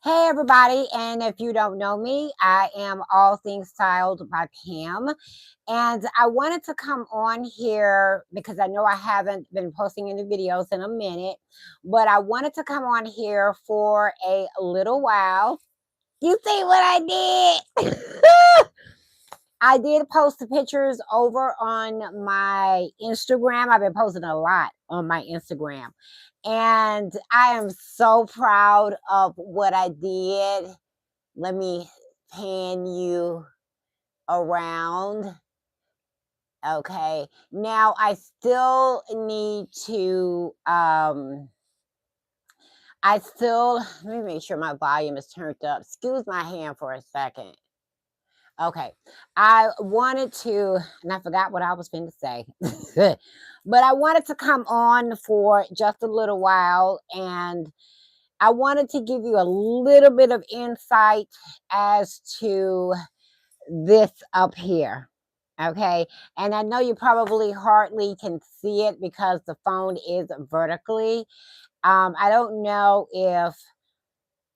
Hey everybody, and if you don't know me, I am All Things Styled by Pam. And I wanted to come on here because I know I haven't been posting any videos in a minute, but I wanted to come on here for a little while. You see what I did? I did post the pictures over on my Instagram. I've been posting a lot on my Instagram. And I am so proud of what I did. Let me pan you around. Okay. Now I still need to let me make sure my volume is turned up. Excuse my hand for a second. Okay. I wanted to, and I forgot what I was going to say, but I wanted to come on for just a little while, and I wanted to give you a little bit of insight as to this up here. Okay. And I know you probably hardly can see it because the phone is vertically. I don't know if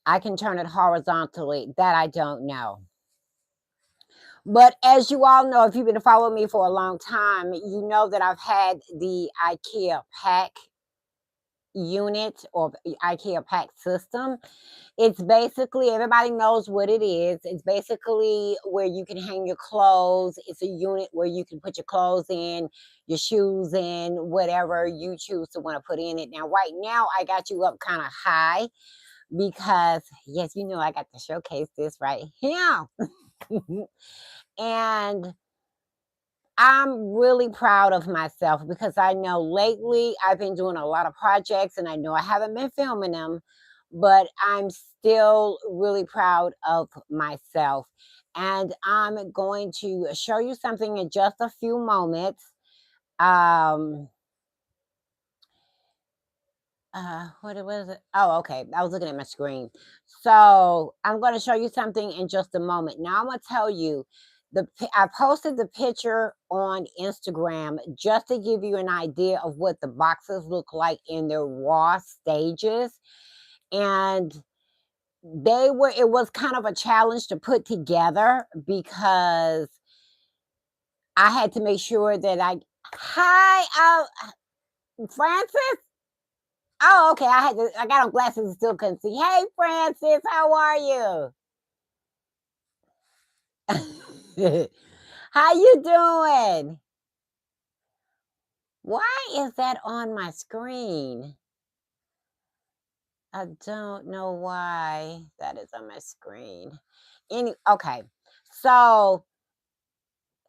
I can turn it horizontally. That I don't know. But as you all know, if you've been following me for a long time, you know that I've had the IKEA pack unit or IKEA pack system. It's basically, everybody knows what it is. It's basically where you can hang your clothes. It's a unit where you can put your clothes in, your shoes in, whatever you choose to want to put in it. Now, right now, I got you up kind of high because, yes, you know, I got to showcase this right here. And I'm really proud of myself because I know lately I've been doing a lot of projects and I know I haven't been filming them, but I'm still really proud of myself. And I'm going to show you something in just a few moments. Um, what it was it? Oh, okay. I was looking at my screen. So I'm going to show you something in just a moment. Now I'm going to tell you I posted the picture on Instagram just to give you an idea of what the boxes look like in their raw stages. And it was kind of a challenge to put together because I had to make sure that hi, Francis. Oh, okay. I got on glasses and still couldn't see. Hey, Francis, how are you? How you doing? Why is that on my screen? I don't know why that is on my screen. Okay. So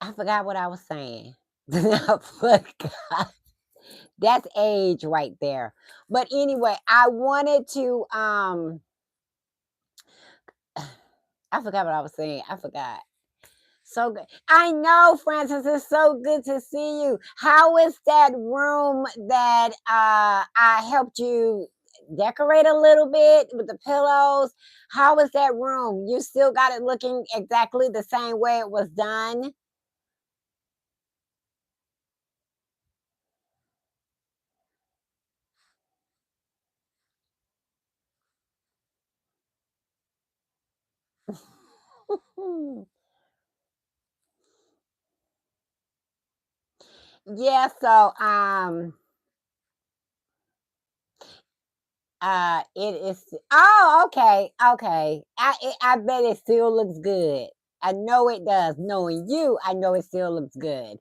I forgot what I was saying. I forgot. That's age right there. But anyway, I wanted to I forgot what I was saying. I forgot. So good. I know, Francis. It's so good to see you. How is that room that I helped you decorate a little bit with the pillows? How is that room? You still got it looking exactly the same way it was done? Yeah, so it is. Oh, okay, okay. I bet it still looks good. I know it does. Knowing you, I know it still looks good.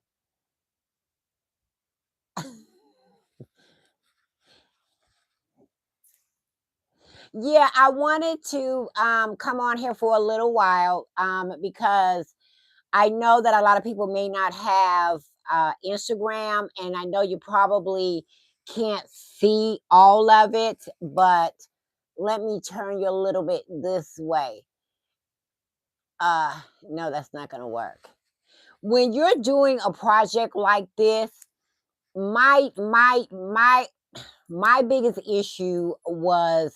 Yeah, I wanted to come on here for a little while because I know that a lot of people may not have Instagram, and I know you probably can't see all of it, but let me turn you a little bit this way. No, that's not going to work. When you're doing a project like this, my my my my biggest issue was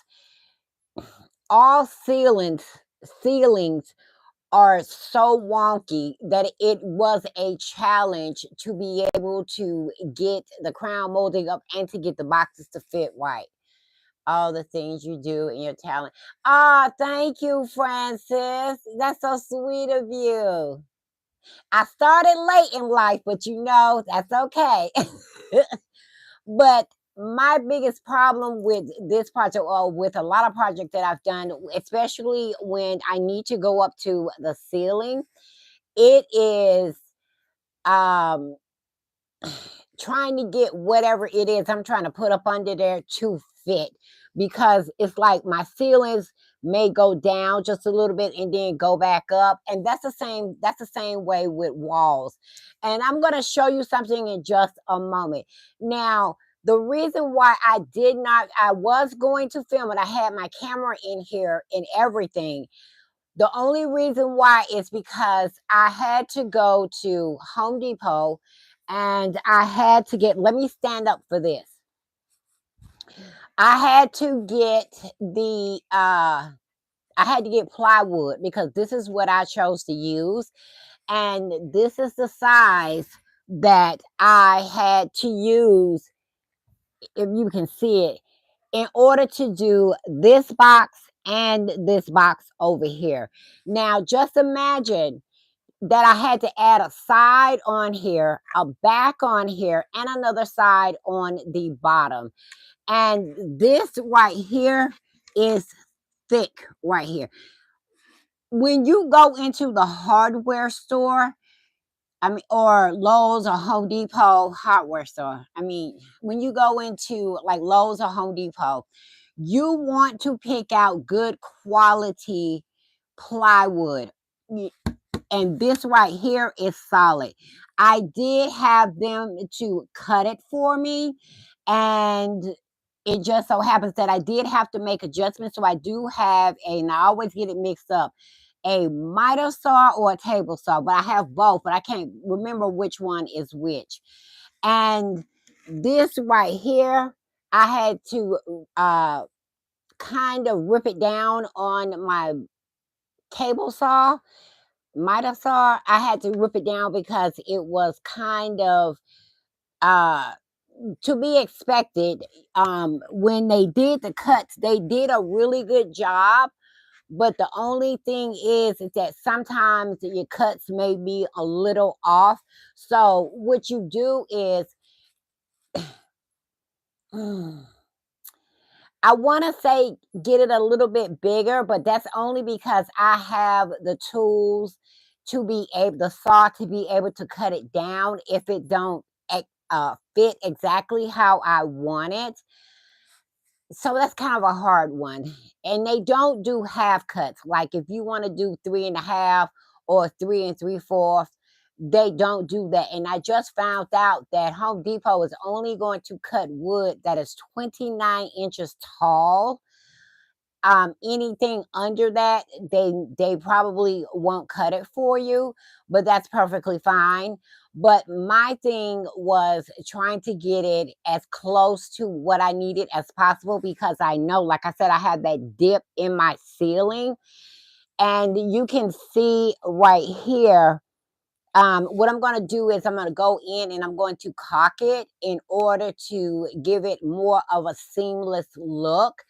all ceilings are so wonky that it was a challenge to be able to get the crown molding up and to get the boxes to fit right. all the things you do and your talent. Ah, thank you, Francis. That's so sweet of you. I started late in life, but that's okay. But my biggest problem with this project, or with a lot of projects that I've done, especially when I need to go up to the ceiling, it is um trying to get whatever it is I'm trying to put up under there to fit, because it's like my ceilings may go down just a little bit and then go back up, and that's the same way with walls. And I'm going to show you something in just a moment. Now, the reason why I was going to film it, I had my camera in here and everything. The only reason why is because I had to go to Home Depot, and I had to get, let me stand up for this. I had to get I had to get plywood, because this is what I chose to use. And this is the size that I had to use, if you can see it, in order to do this box and this box over here. Now, just imagine that I had to add a side on here, a back on here, and another side on the bottom. And this right here is thick right here. When you go into the hardware store, I mean, or Lowe's or Home Depot hardware store, I mean, when you go into like Lowe's or Home Depot, you want to pick out good quality plywood. And this right here is solid. I did have them to cut it for me, and it just so happens that I did have to make adjustments. So I do have and I always get it mixed up, a miter saw or a table saw, but I have both, but I can't remember which one is which. And this right here, I had to kind of rip it down on my cable saw, miter saw. I had to rip it down because it was kind of uh to be expected. When they did the cuts, they did a really good job, but the only thing is that sometimes your cuts may be a little off. So what you do is I want to say get it a little bit bigger, but that's only because I have the tools to be able, the saw to be able to cut it down if it don't fit exactly how I want it. So that's kind of a hard one. And they don't do half cuts. Like if you want to do 3.5 or 3 3/4, they don't do that. And I just found out that Home Depot is only going to cut wood that is 29 inches tall. Anything under that, they probably won't cut it for you, but that's perfectly fine. But my thing was trying to get it as close to what I needed as possible, because I know, like I said, I had that dip in my ceiling, and you can see right here. What I'm going to do is I'm going to go in and I'm going to caulk it in order to give it more of a seamless look.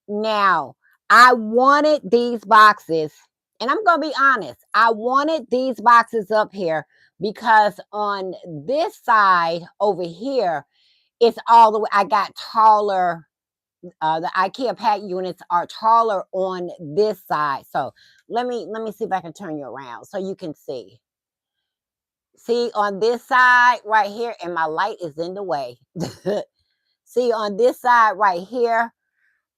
Now, I wanted these boxes, and I'm going to be honest, I wanted these boxes up here because on this side over here, it's all the way, I got taller. The IKEA pack units are taller on this side. So let me see if I can turn you around so you can see. See on this side right here, and my light is in the way. See on this side right here,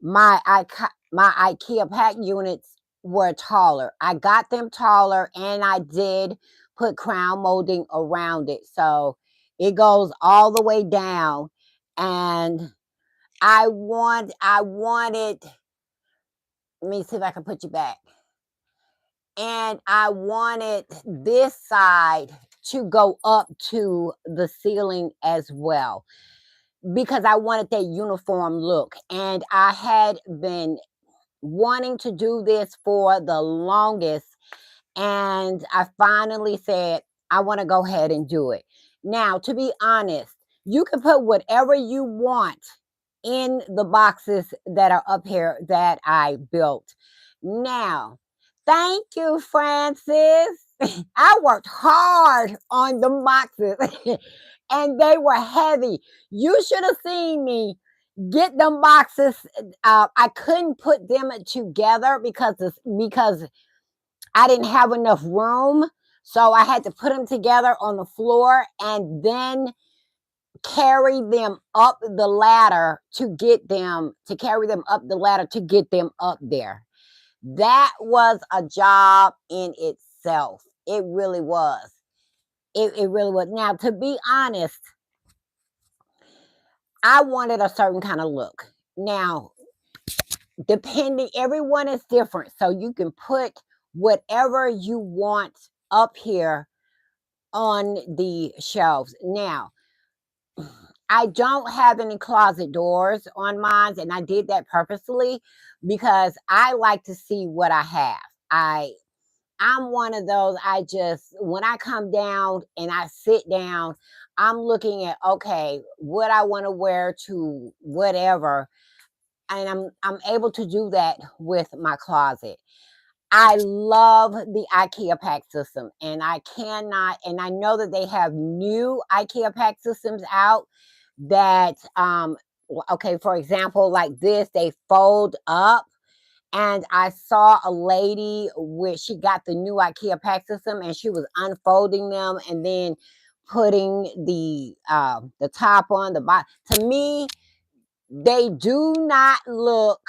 my IKEA pack units were taller. I got them taller, and I did put crown molding around it. So it goes all the way down. And I wanted, let me see if I can put you back. And I wanted this side to go up to the ceiling as well, because I wanted that uniform look. And I had been wanting to do this for the longest, and I finally said I want to go ahead and do it. Now, to be honest, you can put whatever you want in the boxes that are up here that I built. Now, thank you, Francis. I worked hard on the boxes and they were heavy. You should have seen me get them boxes. I couldn't put them together because I didn't have enough room. So I had to put them together on the floor and then carry them up the ladder to carry them up the ladder to get them up there. That was a job in itself. It really was. It really was. Now, to be honest, I wanted a certain kind of look. Now, depending, everyone is different. So you can put whatever you want up here on the shelves. Now, I don't have any closet doors on mine, and I did that purposely because I like to see what I have. I'm one of those, I just, when I come down and I sit down, I'm looking at, okay, what I want to wear to whatever, and I'm able to do that with my closet. I love the IKEA pack system, and I cannot, and I know that they have new IKEA pack systems out that, okay, for example, like this, they fold up. And I saw a lady where she got the new IKEA pack system, and she was unfolding them and then putting the top on the bottom. To me, they do not look,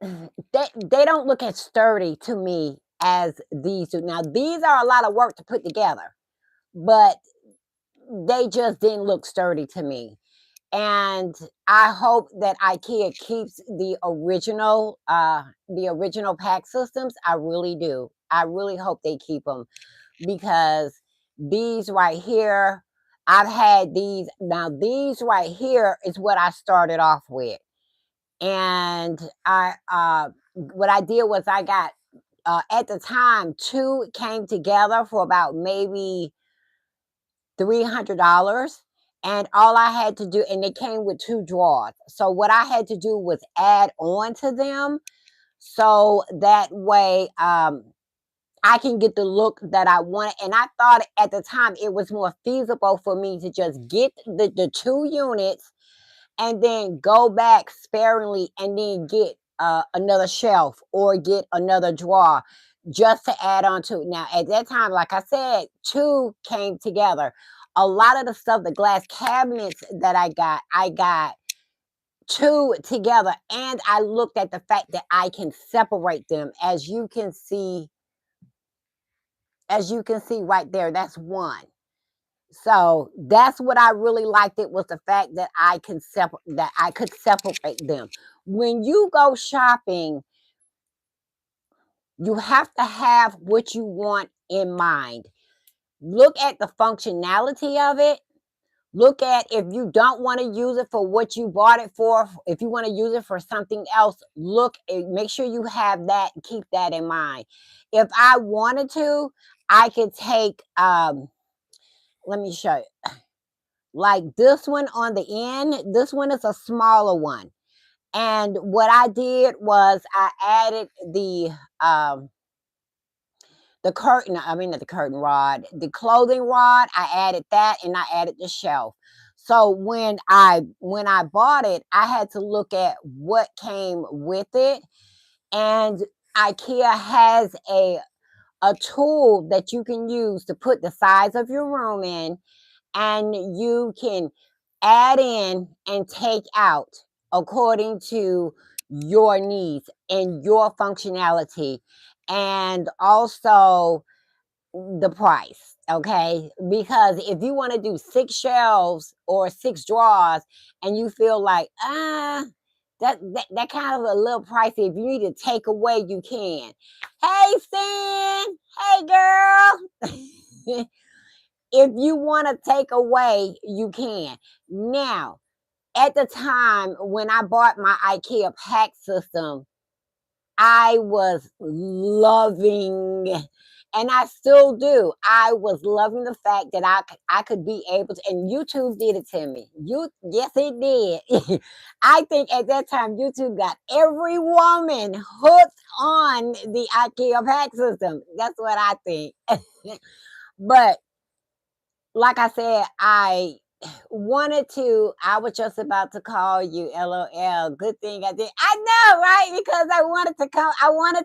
they don't look as sturdy to me as these do. Now, these are a lot of work to put together, but they just didn't look sturdy to me. And I hope that IKEA keeps the original pack systems. I really do. I really hope they keep them because these right here, I've had these. Now these right here is what I started off with, and what I did was I got at the time two came together for about maybe $300, and all I had to do, and they came with two drawers. So what I had to do was add on to them so that way I can get the look that I wanted. And I thought at the time it was more feasible for me to just get the two units and then go back sparingly and then get another shelf or get another drawer just to add on to it. Now, at that time, like I said, two came together. A lot of the stuff, the glass cabinets that I got two together. And I looked at the fact that I can separate them. As you can see right there, that's one. So that's what I really liked. It was the fact that I could separate them. When you go shopping, you have to have what you want in mind. Look at the functionality of it. Look at, if you don't want to use it for what you bought it for, if you want to use it for something else, make sure you have that, keep that in mind. If I wanted to, I could take let me show you. Like this one on the end, this one is a smaller one. And what I did was I added the curtain, I mean not the curtain rod, the clothing rod, I added that, and I added the shelf. So when I bought it, I had to look at what came with it. And IKEA has a tool that you can use to put the size of your room in, and you can add in and take out according to your needs and your functionality, and also the price. Okay, because if you want to do six shelves or six drawers and you feel like that kind of a little pricey, if you need to take away, you can. Hey Stan, hey girl. If you want to take away, you can. Now, at the time when I bought my IKEA pack system, I was loving, And I still do. I was loving the fact that I could be able to, and YouTube did it to me. Yes, it did. I think at that time YouTube got every woman hooked on the IKEA pack system. That's what I think. But like I said, I was just about to call you, LOL. Good thing I did. I know, right? Because I wanted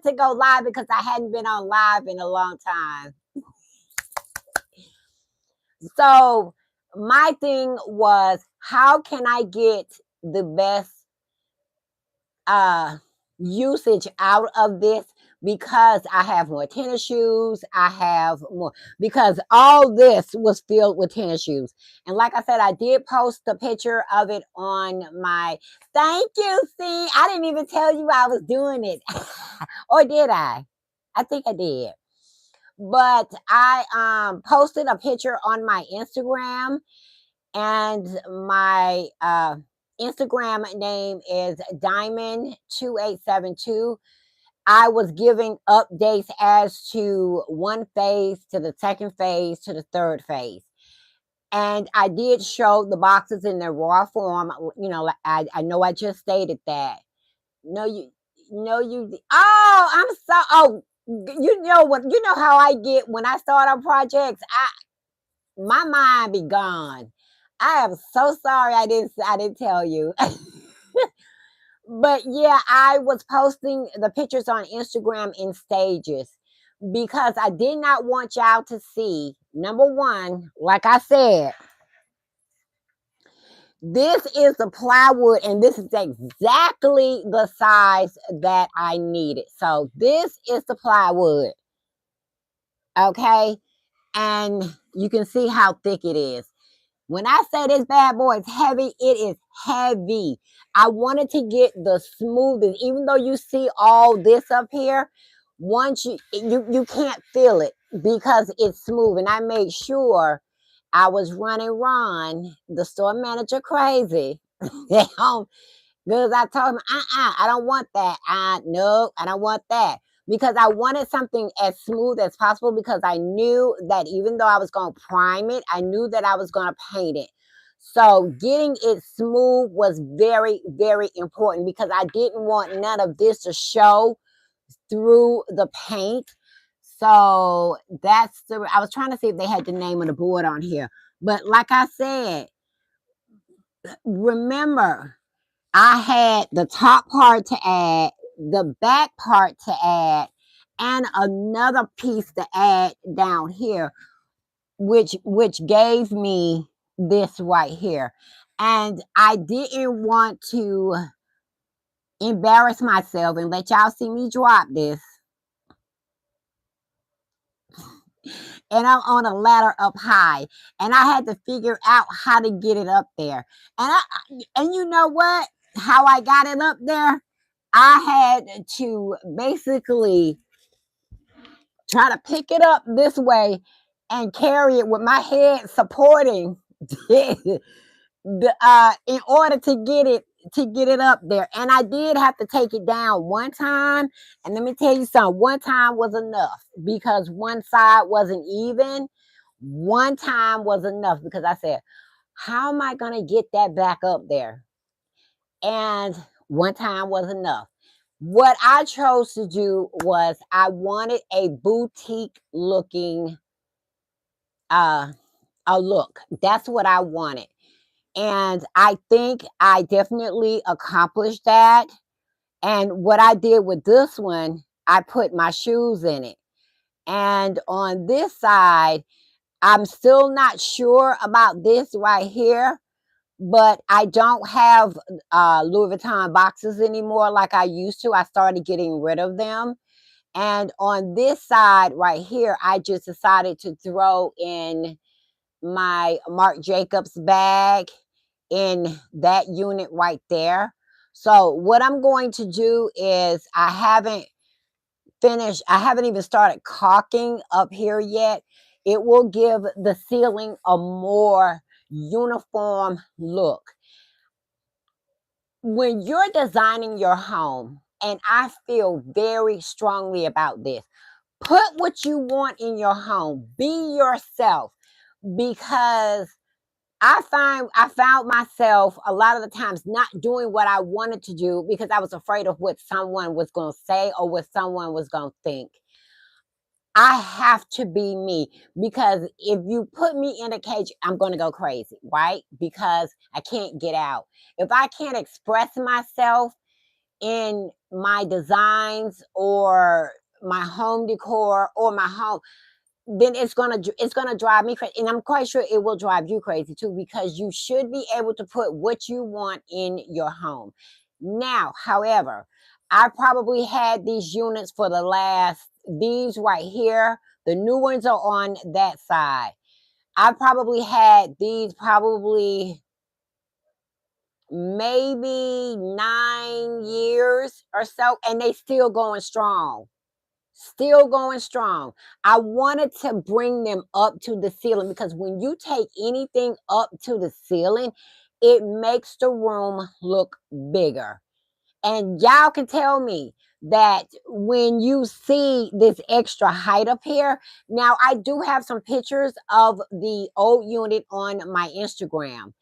to go live because I hadn't been on live in a long time. So my thing was, how can I get the best uh usage out of this? Because I have more tennis shoes, I have more, because all this was filled with tennis shoes. And like I said, I did post a picture of it on my, thank you, see, I didn't even tell you I was doing it. Or did I think I did. But I posted a picture on my Instagram, and my Instagram name is Diamond2872. I was giving updates as to one phase, to the second phase, to the third phase. And I did show the boxes in their raw form. Like I know I just stated that. No, you, no, you. Oh, I'm so. Oh, you know what? You know how I get when I start on projects. My mind be gone. I am so sorry I didn't tell you. But yeah, I was posting the pictures on Instagram in stages because I did not want y'all to see. Number one, like I said, this is the plywood, and this is exactly the size that I needed. So this is the plywood. Okay. And you can see how thick it is. When I say this bad boy is heavy, it is heavy. I wanted to get the smoothest, even though you see all this up here, once you can't feel it because it's smooth. And I made sure I was running Ron, the store manager, crazy. Because I told him, I don't want that. No, I don't want that. Because I wanted something as smooth as possible, because I knew that even though I was going to prime it, I knew that I was going to paint it. So getting it smooth was very, very important, because I didn't want none of this to show through the paint. So I was trying to see if they had the name of the board on here. But like I said, remember, I had the top part to add, the back part to add, and another piece to add down here, which gave me this right here. And I didn't want to embarrass myself and let y'all see me drop this. And I'm on a ladder up high, and I had to figure out how to get it up there. And you know what? How I got it up there? I had to basically try to pick it up this way and carry it with my head supporting in order to get it up there. And I did have to take it down one time. And let me tell you something, one time was enough, because one side wasn't even. One time was enough, because I said, how am I going to get that back up there? And one time was enough. What I chose to do was, I wanted a boutique looking a look. That's what I wanted. And I think I definitely accomplished that. And what I did with this one, I put my shoes in it. And on this side, I'm still not sure about this right here, but I don't have Louis Vuitton boxes anymore like I used to. I started getting rid of them. And on this side right here, I just decided to throw in my Marc Jacobs bag in that unit right there. So what I'm going to do is, I haven't even started caulking up here yet. It will give the ceiling a more uniform look. When you're designing your home, and I feel very strongly about this, Put what you want in your home. Be yourself, because I found myself a lot of the times not doing what I wanted to do because I was afraid of what someone was going to say or what someone was going to think. I have to be me, because if you put me in a cage, I'm going to go crazy, right? Because I can't get out. If I can't express myself in my designs or my home decor or my home, then it's gonna drive me crazy, and I'm quite sure it will drive you crazy too, because you should be able to put what you want in your home. Now, however, I probably had these units for the last, these right here, the new ones are on that side. I probably had these probably maybe 9 years or so, and they still going strong. Still going strong. I wanted to bring them up to the ceiling, because when you take anything up to the ceiling, it makes the room look bigger. And y'all can tell me that when you see this extra height up here. Now, I do have some pictures of the old unit on my Instagram,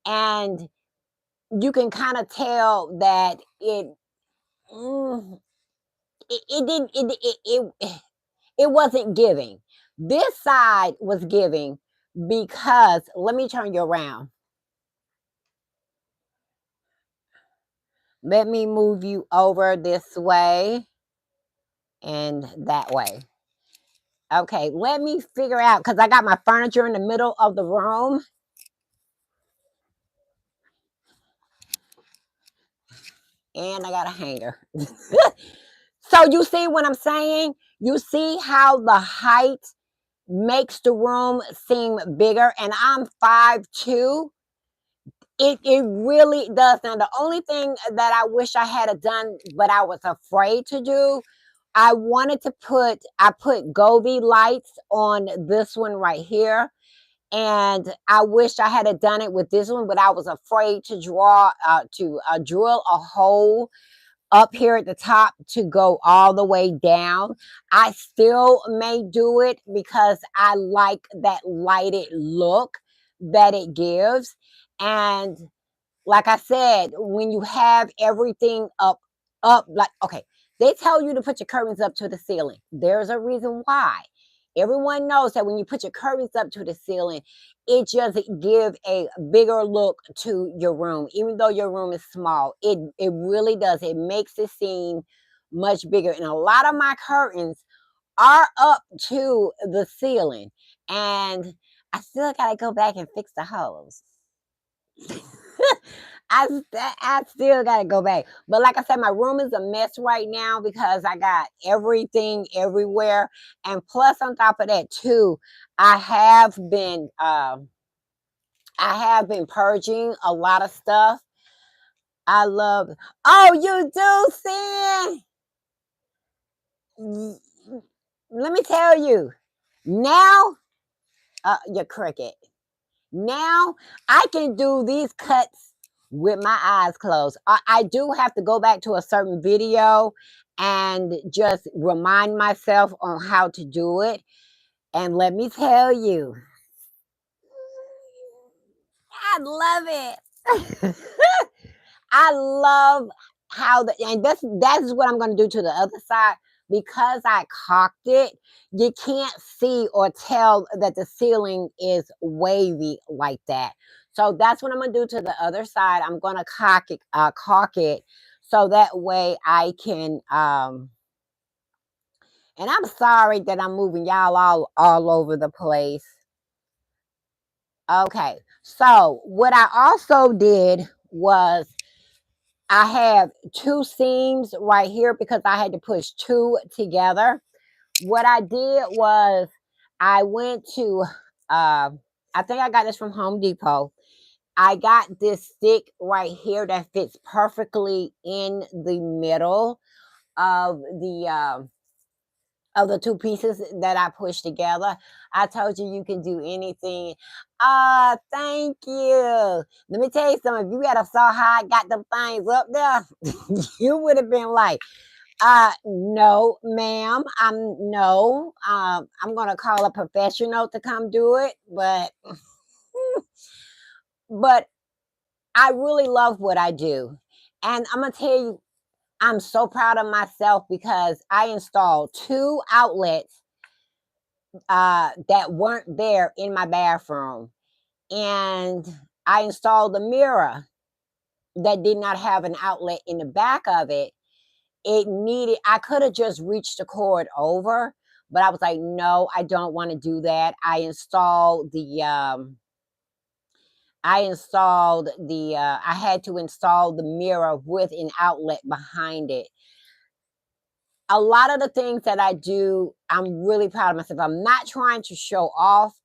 and you can kind of tell that mm, it didn't, it wasn't giving. This side was giving, because let me turn you around. Let me move you over this way and that way. Okay, let me figure out, because I got my furniture in the middle of the room, and I got a hanger. So you see what I'm saying? You see how the height makes the room seem bigger, and I'm 5'2". It really does. Now, the only thing that I wish I had done, but I was afraid to do, I put Gobi lights on this one right here. And I wish I had done it with this one, but I was afraid to drill a hole up here at the top to go all the way down. I still may do it because I like that lighted look that it gives. And like I said, when you have everything up, like, okay, they tell you to put your curtains up to the ceiling. There's a reason why. Everyone knows that when you put your curtains up to the ceiling, it just give a bigger look to your room. Even though your room is small, it really does. It makes it seem much bigger. And a lot of my curtains are up to the ceiling, and I still gotta go back and fix the holes. I still gotta go back. But like I said, my room is a mess right now because I got everything everywhere. And plus on top of that too, I have been I have been purging a lot of stuff. I love, oh, you do, Sin. Let me tell you. Now, you're cricket. Now I can do these cuts with my eyes closed. I do have to go back to a certain video and just remind myself on how to do it. And let me tell you, I love it. I love how and that's what I'm going to do to the other side, because I cocked it. You can't see or tell that the ceiling is wavy like that. So that's what I'm going to do to the other side. I'm going to caulk it, so that way I can. And I'm sorry that I'm moving y'all all over the place. Okay, so what I also did was I have two seams right here because I had to push two together. What I did was I went to, I think I got this from Home Depot. I got this stick right here that fits perfectly in the middle of the two pieces that I pushed together. I told you you can do anything. Thank you. Let me tell you something. If you had a saw how I got them things up there, you would have been like, No, ma'am. I'm gonna call a professional to come do it, but I really love what I do. And I'm gonna tell you, I'm so proud of myself because I installed two outlets that weren't there in my bathroom. And I installed a mirror that did not have an outlet in the back of it. I could have just reached the cord over, but I was like, no, I don't want to do that. I had to install the mirror with an outlet behind it. A lot of the things that I do, I'm really proud of myself. I'm not trying to show off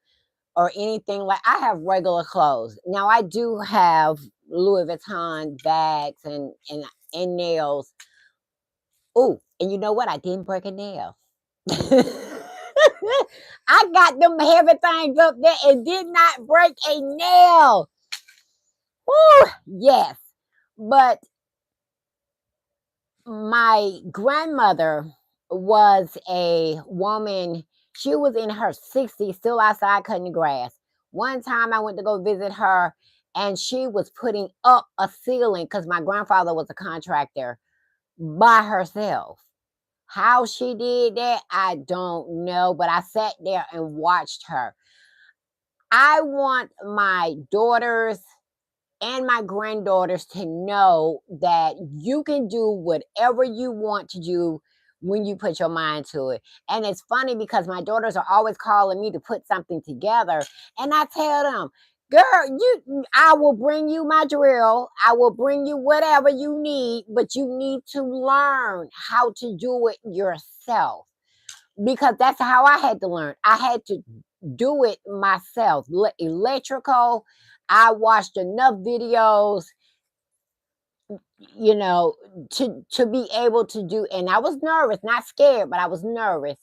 or anything. Like, I have regular clothes. Now I do have Louis Vuitton bags and nails. Oh, and you know what? I didn't break a nail. I got them heavy things up there and did not break a nail. Woo, yes. But my grandmother was a woman. She was in her 60s, still outside cutting the grass. One time I went to go visit her, and she was putting up a ceiling because my grandfather was a contractor by herself. How she did that, I don't know, but I sat there and watched her. I want my daughters and my granddaughters to know that you can do whatever you want to do when you put your mind to it. And it's funny because my daughters are always calling me to put something together, and I tell them, girl, I will bring you my drill. I will bring you whatever you need, but you need to learn how to do it yourself, because that's how I had to learn. I had to do it myself. Electrical, I watched enough videos, you know, to be able to do. And I was nervous, not scared, but I was nervous.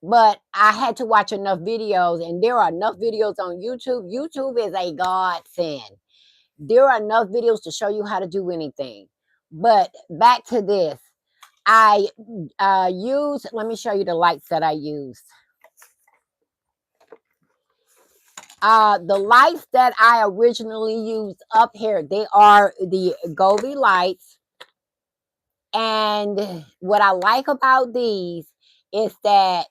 But I had to watch enough videos, and there are enough videos on YouTube. YouTube is a godsend. There are enough videos to show you how to do anything. But back to this, I use. Let me show you the lights that I use. The lights that I originally used up here, they are the Gobi lights. And what I like about these is that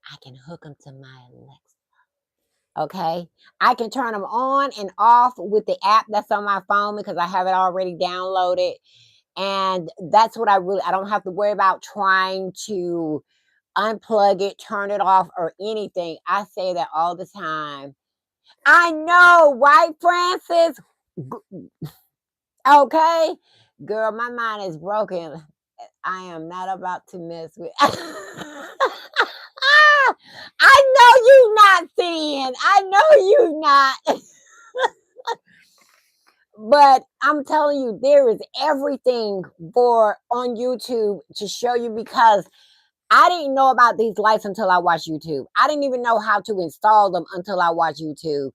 I can hook them to my Alexa. Okay. I can turn them on and off with the app that's on my phone because I have it already downloaded. And that's what I don't have to worry about trying to unplug it, turn it off, or anything. I say that all the time. I know, right, Francis? Okay. Girl, my mind is broken. I am not about to mess with. I know you not seeing. I know you not. But I'm telling you, there is everything for on YouTube to show you, because I didn't know about these lights until I watched YouTube. I didn't even know how to install them until I watched YouTube.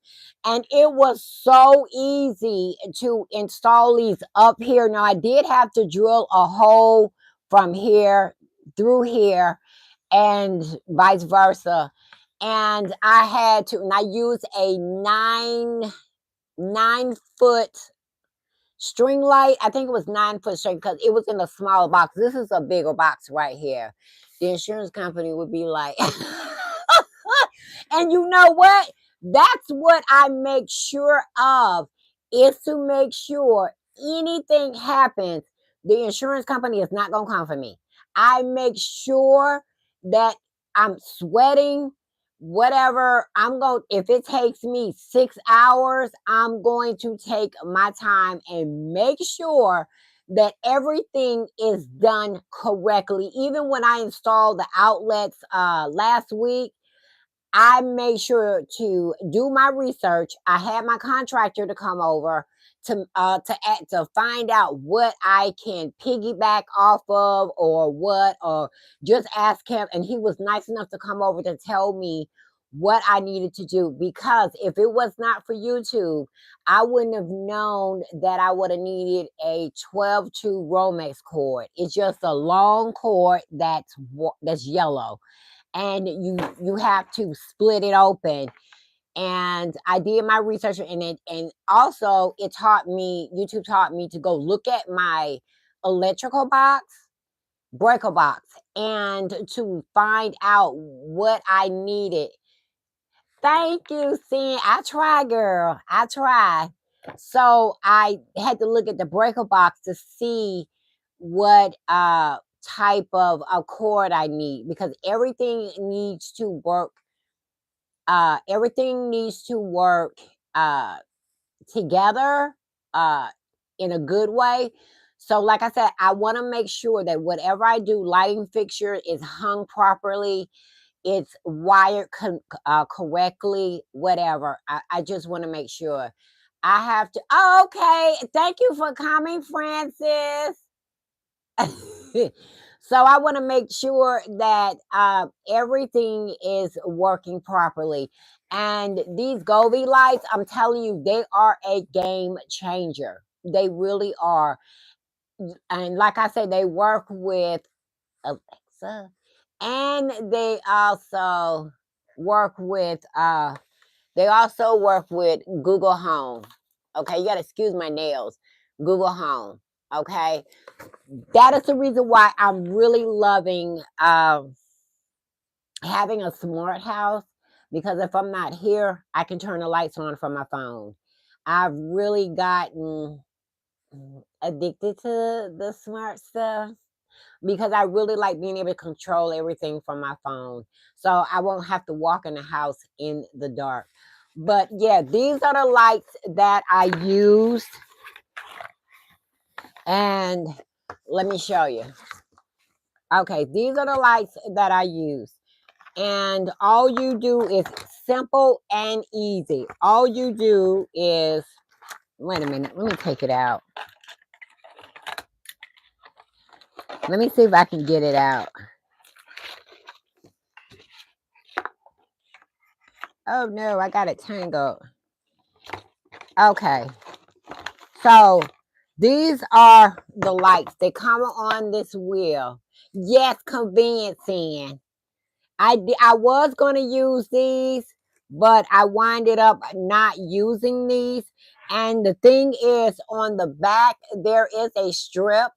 And it was so easy to install these up here. Now, I did have to drill a hole from here through here and vice versa. And I used a 9 foot string light. I think it was 9 foot string because it was in a smaller box. This is a bigger box right here. The insurance company would be like, and you know what? That's what I make sure of, is to make sure anything happens, the insurance company is not going to come for me. I make sure that I'm sweating, whatever I'm going, if it takes me 6 hours, I'm going to take my time and make sure that everything is done correctly. Even when I installed the outlets last week, I made sure to do my research. I had my contractor to come over to find out what I can piggyback off of, or just ask him. And he was nice enough to come over to tell me what I needed to do, because if it was not for YouTube, I wouldn't have known that I would have needed a 12-2 Romex cord. It's just a long cord that's yellow, and you have to split it open. And I did my research in it, and also YouTube taught me to go look at my electrical box, breaker box, and to find out what I needed. Thank you, Sin. I try, girl. I try. So I had to look at the breaker box to see what type of a cord I need, because everything needs to work uh together uh in a good way. So like I said, I want to make sure that whatever I do, lighting fixture is hung properly, it's wired correctly, whatever. I just want to make sure. I have to. Oh, okay. Thank you for coming, Francis. So I want to make sure that everything is working properly. And these Govee lights, I'm telling you, they are a game changer. They really are. And like I said, they work with Alexa, and they also work with Google Home. Okay, you gotta excuse my nails. Google Home. Okay. That is the reason why I'm really loving having a smart house, because if I'm not here, I can turn the lights on from my phone. I've really gotten addicted to the smart stuff, because I really like being able to control everything from my phone. So I won't have to walk in the house in the dark. But yeah, these are the lights that I used. And let me show you. Okay, these are the lights that I use. And all you do is simple and easy. All you do is, wait a minute, let me take it out. Let me see if I can get it out. Oh no, I got it tangled. Okay. So these are the lights. They come on this wheel. Yes, conveniencing. I was going to use these, but I winded up not using these. And the thing is, on the back, there is a strip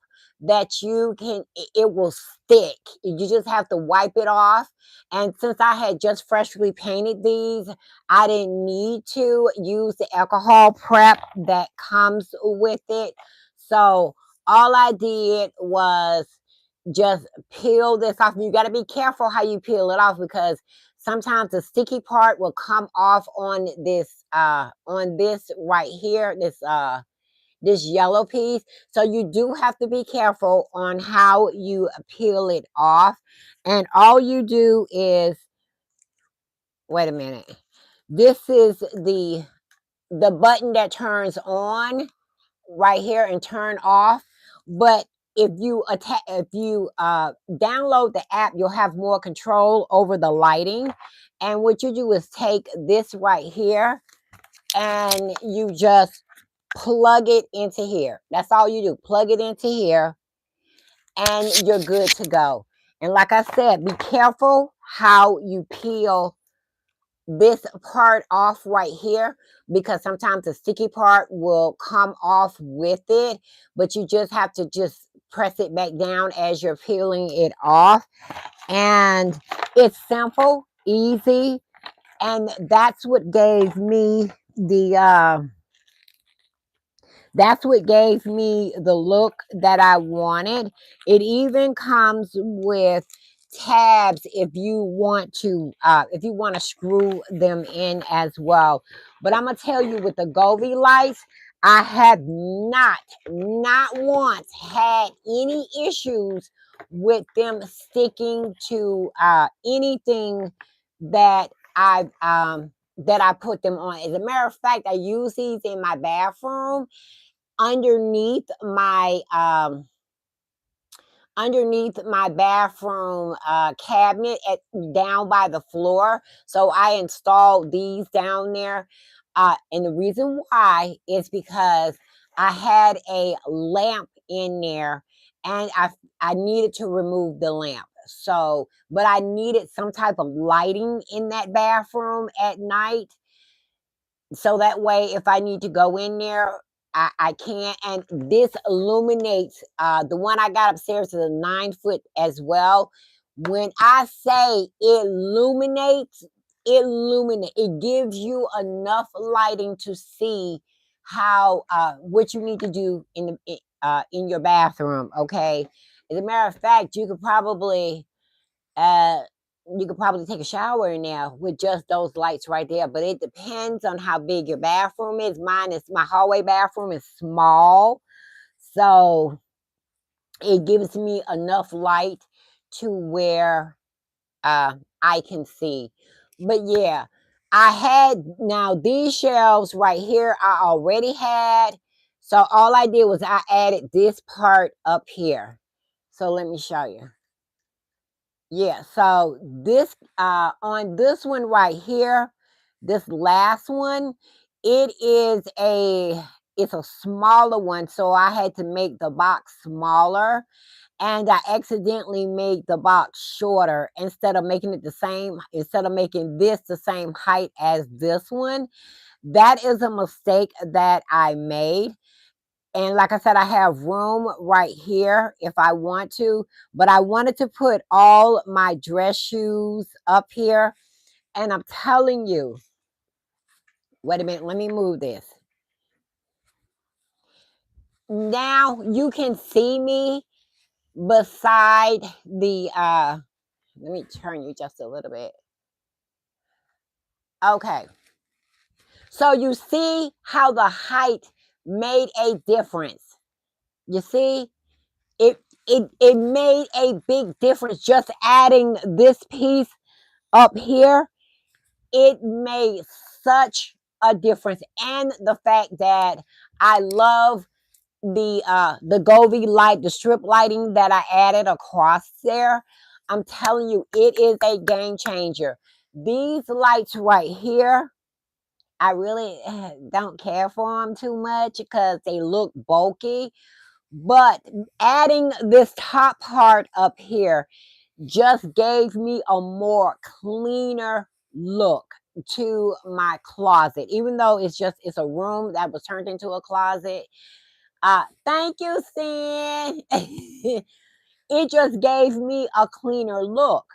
that it will stick. You just have to wipe it off. And since I had just freshly painted these, I didn't need to use the alcohol prep that comes with it. So all I did was just peel this off. You got to be careful how you peel it off, because sometimes the sticky part will come off on this right here, this yellow piece. So you do have to be careful on how you peel it off. And all you do is, wait a minute, this is the button that turns on right here and turn off. But if you download the app, you'll have more control over the lighting. And what you do is take this right here, and you just plug it into here. That's all you do. Plug it into here, and you're good to go. And like I said, be careful how you peel this part off right here, because sometimes the sticky part will come off with it, but you just have to just press it back down as you're peeling it off. And it's simple, easy, and that's what gave me the look that I wanted. It even comes with tabs if you want to screw them in as well. But I'm gonna tell you, with the Govee lights, I have not once had any issues with them sticking to anything that I put them on. As a matter of fact, I use these in my bathroom underneath underneath my bathroom cabinet down by the floor. So I installed these down there. And the reason why is because I had a lamp in there, and I needed to remove the lamp. So, but I needed some type of lighting in that bathroom at night, so that way if I need to go in there, I can. And this illuminates, the one I got upstairs is a 9 foot as well. When I say it gives you enough lighting to see how what you need to do in your bathroom. Okay, as a matter of fact, uh, you could probably take a shower in there with just those lights right there. But it depends on how big your bathroom is. My hallway bathroom is small, so it gives me enough light to where I can see. But yeah, I had now these shelves right here. I already had, so all I did was I added this part up here. So let me show you. Yeah, so this on this one right here, this last one, it is it's a smaller one, so I had to make the box smaller, and I accidentally made the box shorter instead of making this the same height as this one. That is a mistake that I made. And like I said, I have room right here if I want to, but I wanted to put all my dress shoes up here. And I'm telling you, wait a minute, let me move this. Now you can see me beside let me turn you just a little bit. Okay. So you see how the height made a difference. You see? It made a big difference just adding this piece up here. It made such a difference. And the fact that I love the Govee light, the strip lighting that I added across there. I'm telling you, it is a game changer. These lights right here, I really don't care for them too much because they look bulky. But adding this top part up here just gave me a more cleaner look to my closet, even though it's a room that was turned into a closet. Thank you, Sin. It just gave me a cleaner look.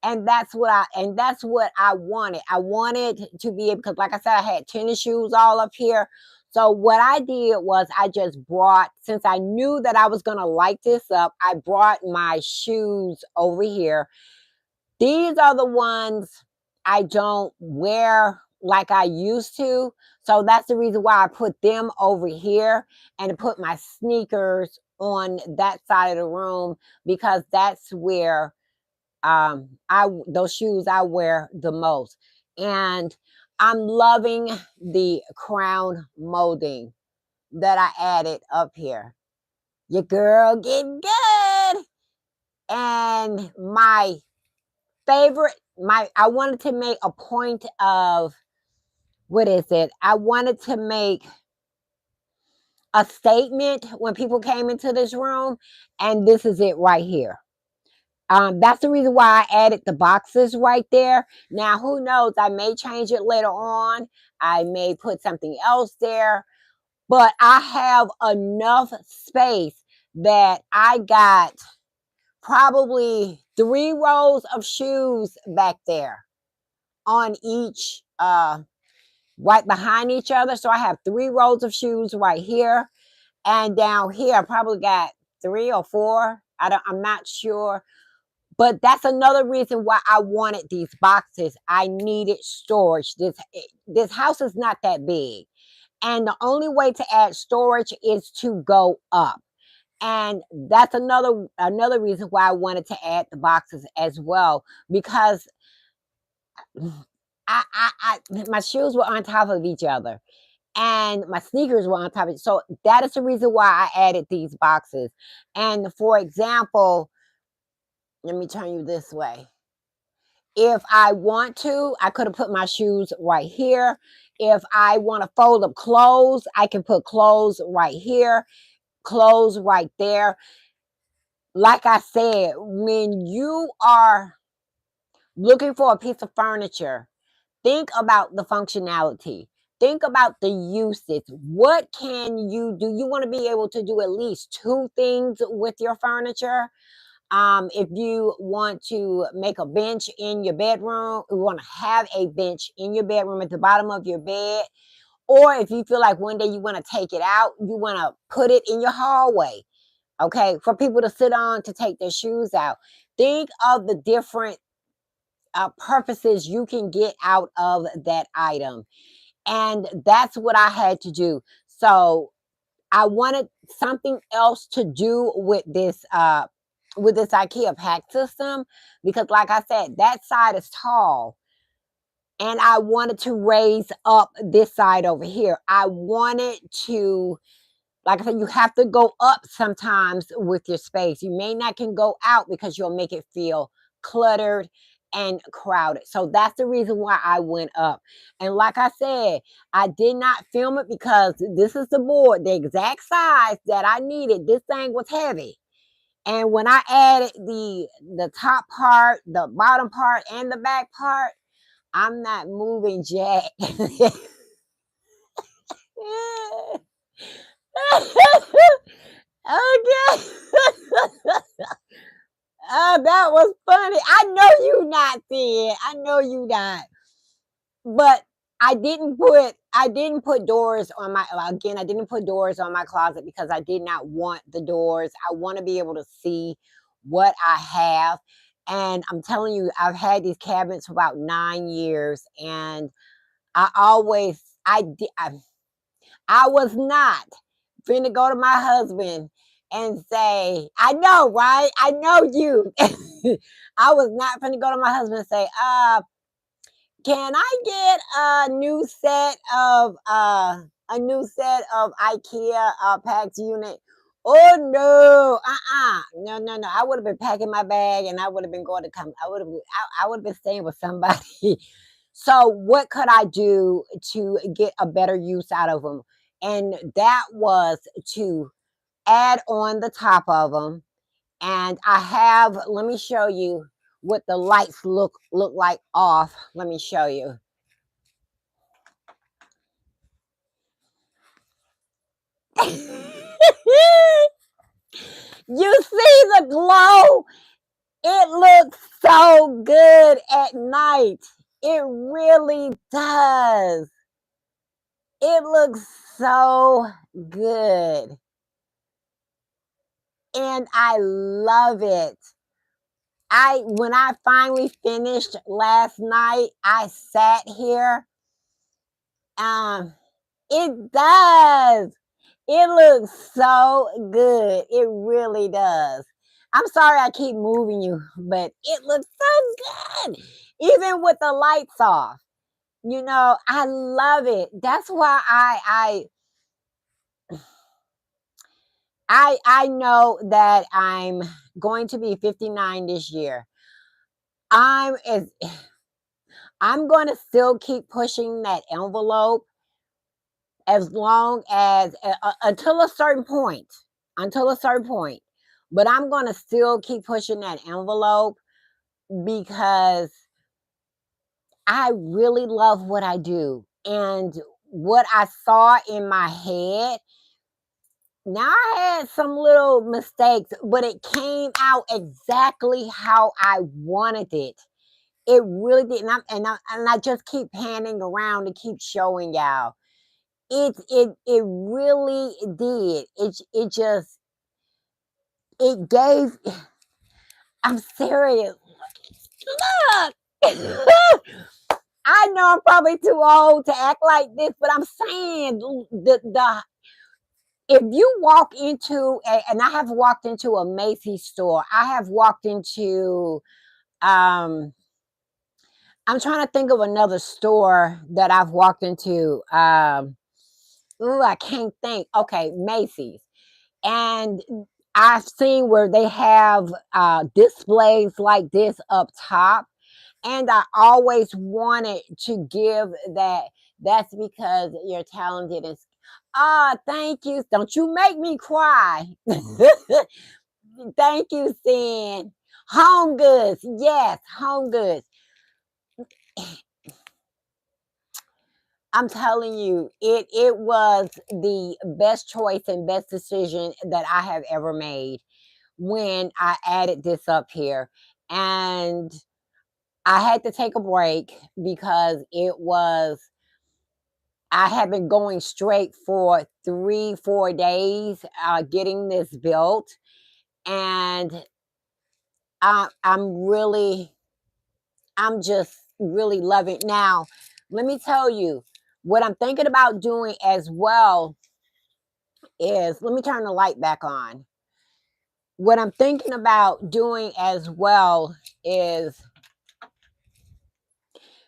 And that's what I wanted. I wanted to be able, because like I said, I had tennis shoes all up here. So what I did was I just brought, since I knew that I was gonna light this up, I brought my shoes over here. These are the ones I don't wear like I used to. So that's the reason why I put them over here and put my sneakers on that side of the room, because that's where I those shoes I wear the most. And I'm loving the crown molding that I added up here. Your girl getting good. And my favorite, my I wanted to make a point of, what is it? I wanted to make a statement when people came into this room, and this is it right here. That's the reason why I added the boxes right there. Now, who knows? I may change it later on. I may put something else there, but I have enough space that I got probably 3 rows of shoes back there on each, right behind each other. So I have 3 rows of shoes right here, and down here I probably got 3 or 4. I'm not sure. But that's another reason why I wanted these boxes. I needed storage. This house is not that big. And the only way to add storage is to go up. And that's another reason why I wanted to add the boxes as well, because my shoes were on top of each other. and my sneakers were on top of it. So that is the reason why I added these boxes. And for example, let me turn you this way. If I want to, I could have put my shoes right here. If I want to fold up clothes, I can put clothes right here, clothes right there. Like I said, when you are looking for a piece of furniture, think about the functionality. Think about the usage. What can you do? You want to be able to do at least two things with your furniture. If you want to make a bench in your bedroom, you want to have a bench in your bedroom at the bottom of your bed, or if you feel like one day you want to take it out, you want to put it in your hallway, okay, for people to sit on to take their shoes out. Think of the different purposes you can get out of that item. And that's what I had to do. So I wanted something else to do with this IKEA pack system, because like I said, that side is tall and I wanted to raise up this side over here. I wanted to, like I said, you have to go up sometimes with your space. You may not can go out because you'll make it feel cluttered and crowded. So that's the reason why I went up. And like I said, I did not film it because this is the board, the exact size that I needed. This thing was heavy. And when I added the top part, the bottom part, and the back part, I'm not moving jack. Okay. Oh, that was funny. I know you not seeing. I know you not. But I didn't put doors on my again, I didn't put doors on my closet because I did not want the doors. I want to be able to see what I have. And I'm telling you, I've had these cabinets for about 9 years, and I always I did I was not finna go to my husband and say, I know, right? I know you. I was not finna go to my husband and say, can I get a new set of IKEA PAX unit? Oh no, no, no, no. I would have been packing my bag and I would have been going to come. I would have been staying with somebody. So what could I do to get a better use out of them? And that was to add on the top of them. And I have, let me show you what the lights look like off. Let me show you. You see the glow? It looks so good at night. It really does. It looks so good. And I love it. I when I finally finished last night, I sat here. Um, it does. It looks so good. It really does. I'm sorry I keep moving you, but it looks so good. Even with the lights off. I love it. That's why I know that I'm going to be 59 this year. I'm as I'm going to still keep pushing that envelope as long as until a certain point, until a certain point. But I'm going to still keep pushing that envelope because I really love what I do. And what I saw in my head, now I had some little mistakes, but it came out exactly how I wanted it. It really did. And I just keep panning around to keep showing y'all. It really did. It just it gave I'm serious. Look. I know I'm probably too old to act like this, but I'm saying the if you walk into and I have walked into a Macy's store, I have walked into um I'm trying to think of another store that I've walked into. Ooh, I can't think. Okay, Macy's. And I've seen where they have displays like this up top. And I always wanted to give that. That's because you're talented and thank you. Don't you make me cry. Thank you, Sin. Home goods. Yes, home goods. I'm telling you, it was the best choice and best decision that I have ever made when I added this up here. And I had to take a break because I had been going straight for 3, 4 days getting this built. And I'm really, I'm just really loving it. Now, let me tell you what I'm thinking about doing as well is let me turn the light back on. What I'm thinking about doing as well is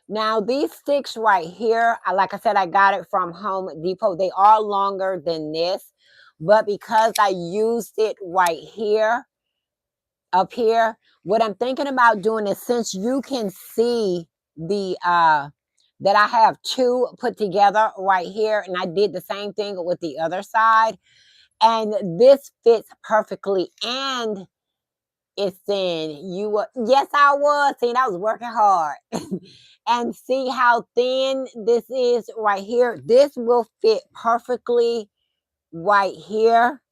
now these sticks right here, like I said, I got it from Home Depot. They are longer than this, but because I used it right here, up here, what I'm thinking about doing is since you can see the that I have two put together right here, and I did the same thing with the other side, and this fits perfectly. And it's thin. You were, yes, I was. See, I was working hard. And see how thin this is right here. This will fit perfectly right here.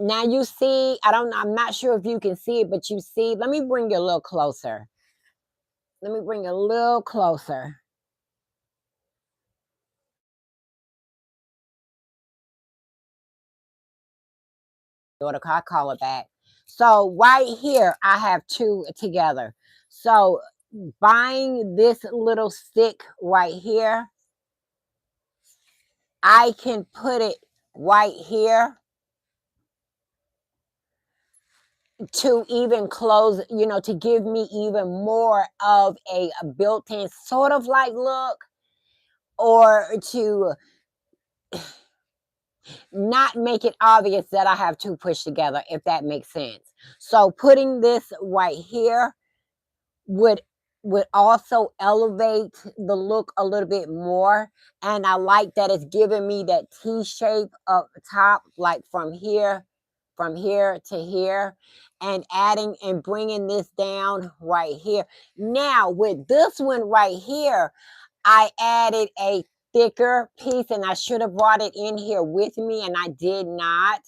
Now you see, I don't know, I'm not sure if you can see it, but you see, let me bring you a little closer. Let me bring you a little closer. Daughter, I call it back. So right here, I have two together. So buying this little stick right here, I can put it right here to even close, to give me even more of a built-in sort of like look, or to not make it obvious that I have two pushed together, if that makes sense. So putting this right here would also elevate the look a little bit more. And I like that it's giving me that T shape up top, like from here to here, and adding and bringing this down right here. Now with this one right here, I added a thicker piece, and I should have brought it in here with me, and I did not.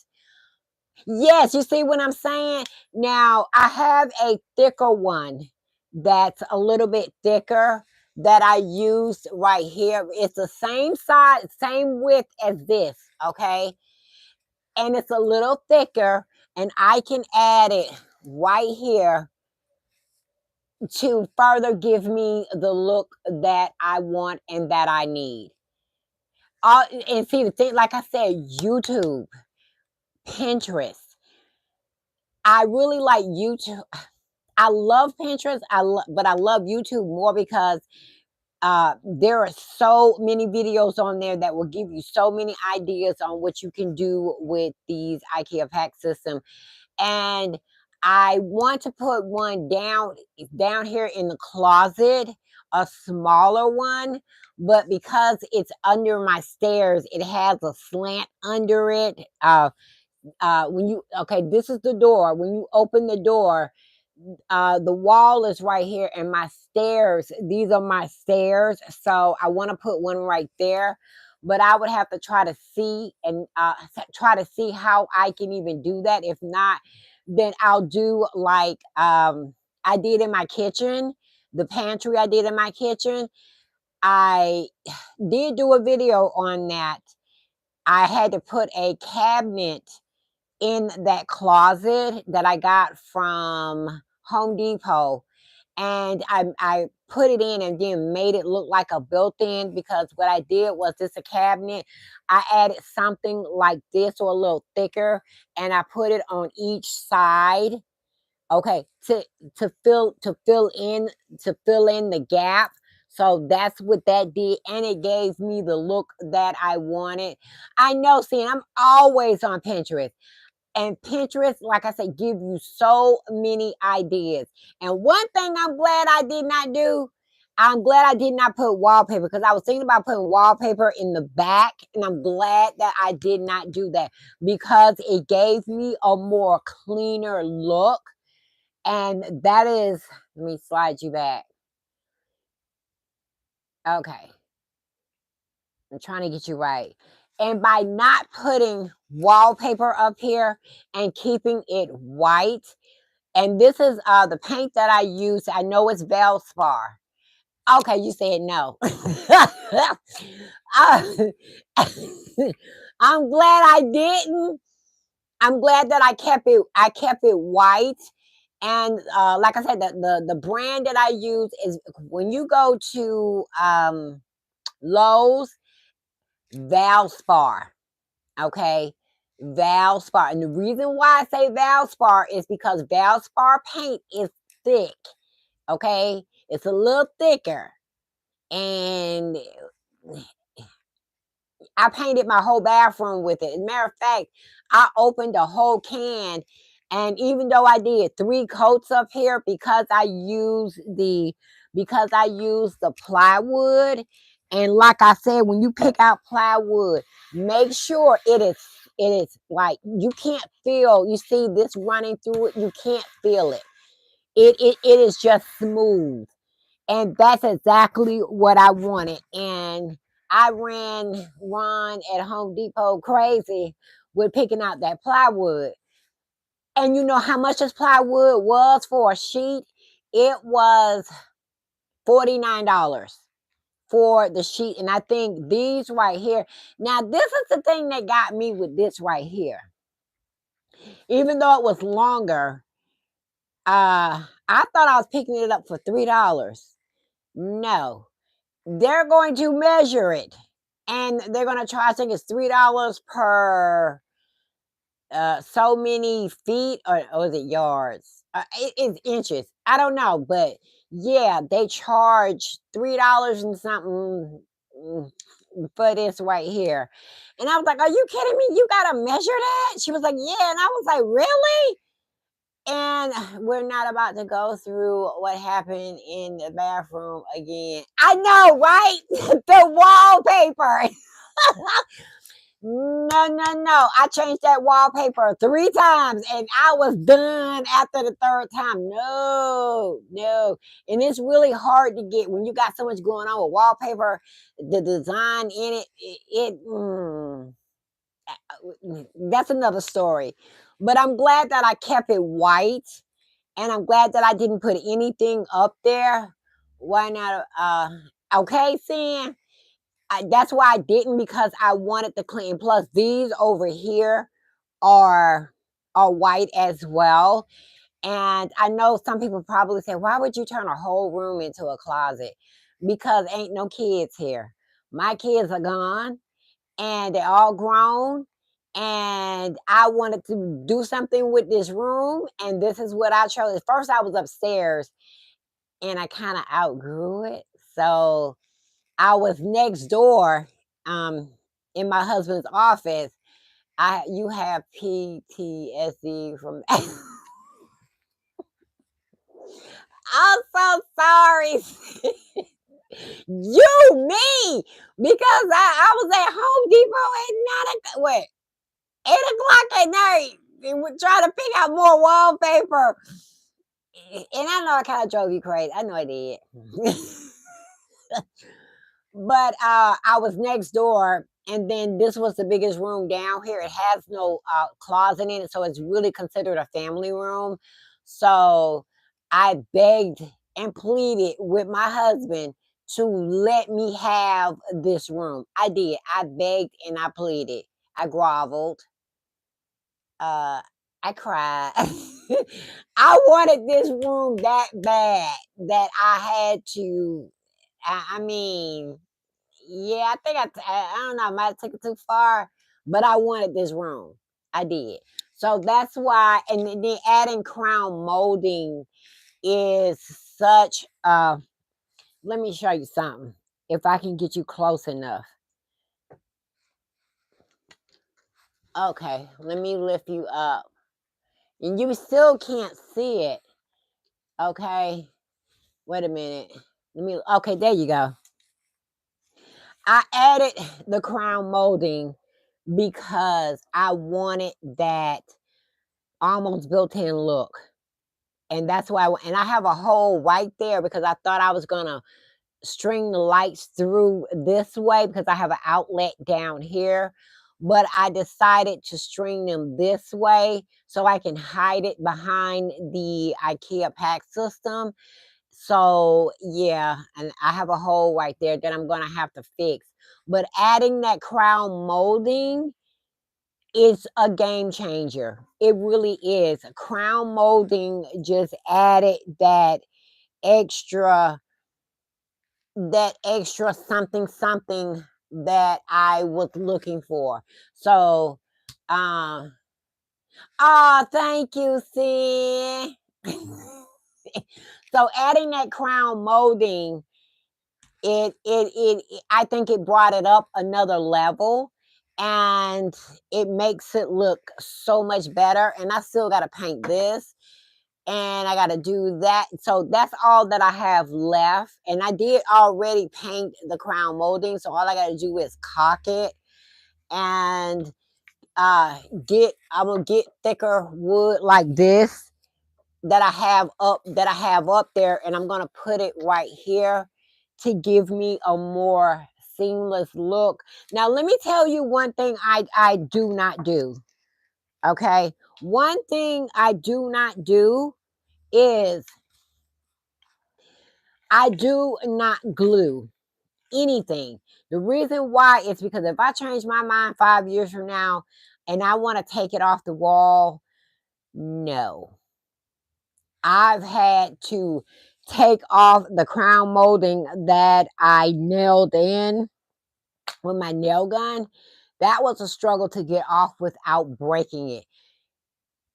Yes, you see what I'm saying? Now, I have a thicker one that's a little bit thicker that I used right here. It's the same size, same width as this, okay? And it's a little thicker, and I can add it right here to further give me the look that I want and that I need. And see, the thing, like I said, YouTube, Pinterest. I really like YouTube. I love Pinterest, but I love YouTube more because there are so many videos on there that will give you so many ideas on what you can do with these IKEA pack system. And I want to put one down here in the closet, a smaller one, but because it's under my stairs, it has a slant under it. When you okay, this is the door. When you open the door, the wall is right here, and my stairs, these are my stairs. So I want to put one right there, but I would have to try to see and try to see how I can even do that. If not, then I'll do like I did in my kitchen, the pantry I did in my kitchen. I did do a video on that. I had to put a cabinet in that closet that I got from Home Depot, and I put it in and then made it look like a built-in, because what I did was this a cabinet. I added something like this or a little thicker, and I put it on each side. Okay, to fill in the gap. So that's what that did, and it gave me the look that I wanted. I know, see, I'm always on Pinterest. And Pinterest, like I said, give you so many ideas. And one thing I'm glad I did not do, I'm glad I did not put wallpaper, because I was thinking about putting wallpaper in the back, and I'm glad that I did not do that because it gave me a more cleaner look. And that is, let me slide you back. Okay. I'm trying to get you right. And by not putting wallpaper up here and keeping it white, and this is the paint that I use. I know it's Valspar. Okay, you said no. Uh, I'm glad I didn't. I'm glad that I kept it. I kept it white. And like I said, the brand that I use is, when you go to Lowe's, Valspar. Okay, Valspar. And the reason why I say Valspar is because Valspar paint is thick. Okay, it's a little thicker, and I painted my whole bathroom with it. As a matter of fact, I opened a whole can, and even though I did 3 coats up here, because I use the plywood, and like I said, when you pick out plywood, make sure it is like, you can't feel. You see this running through it, you can't feel it. It is just smooth. And that's exactly what I wanted. And I ran Ron at Home Depot crazy with picking out that plywood. And you know how much this plywood was for a sheet? It was $49 for the sheet. And I think these right here. Now, this is the thing that got me with this right here. Even though it was longer, I thought I was picking it up for $3. No, they're going to measure it, and they're going to charge, I think it's $3 per so many feet, or is it yards? It's inches. I don't know, but yeah, they charge $3 and something, for this right here. And I was like, "Are you kidding me? You gotta measure that?" She was like, "Yeah," and I was like, "Really?" And we're not about to go through what happened in the bathroom again. I know, right? The wallpaper. No, no, no. I changed that wallpaper 3 times, and I was done after the third time. No, no. And it's really hard to get when you got so much going on with wallpaper, the design in it. That's another story. But I'm glad that I kept it white, and I'm glad that I didn't put anything up there. Why not? Okay, Sam. That's why I didn't, because I wanted the clean. Plus, these over here are are white as well. And I know some people probably say, "Why would you turn a whole room into a closet?" Because ain't no kids here. My kids are gone, and they're all grown. And I wanted to do something with this room, and this is what I chose. At first, I was upstairs, and I kind of outgrew it. So I was next door, um, in my husband's office. You have PTSD from I'm so sorry. You, me, because I was at Home Depot at 8 o'clock at night, and we're trying to pick out more wallpaper. And I know I kind of drove you crazy. I know I did. But I was next door, and then this was the biggest room down here. It has no closet in it, so it's really considered a family room. So I begged and pleaded with my husband to let me have this room. I did. I begged and I pleaded. I groveled. Uh, I cried. I wanted this room that bad that I had to. I mean, yeah, I think I don't know, I might have took it too far, but I wanted this room. I did. So that's why, and then adding crown molding is such let me show you something. If I can get you close enough. Okay, let me lift you up. And you still can't see it. Okay. Wait a minute. Okay, there you go. I added the crown molding because I wanted that almost built-in look. And that's why, and I have a hole right there because I thought I was gonna string the lights through this way because I have an outlet down here. But I decided to string them this way so I can hide it behind the IKEA pack system. So yeah, and I have a hole right there that I'm gonna have to fix. But adding that crown molding is a game changer. It really is. Crown molding just added extra extra something something that I was looking for. So oh, thank you, see. So adding that crown molding, I think it brought it up another level, and it makes it look so much better. And I still got to paint this, and I got to do that. So that's all that I have left. And I did already paint the crown molding, so all I got to do is caulk it and I'm gonna get thicker wood like this that I have up there, and I'm gonna put it right here to give me a more seamless look. Now let me tell you one thing I do not do. Okay, one thing I do not do is I do not glue anything. The reason why is because if I change my mind 5 years from now and I want to take it off the wall, no. I've had to take off the crown molding that I nailed in with my nail gun. That was a struggle to get off without breaking it.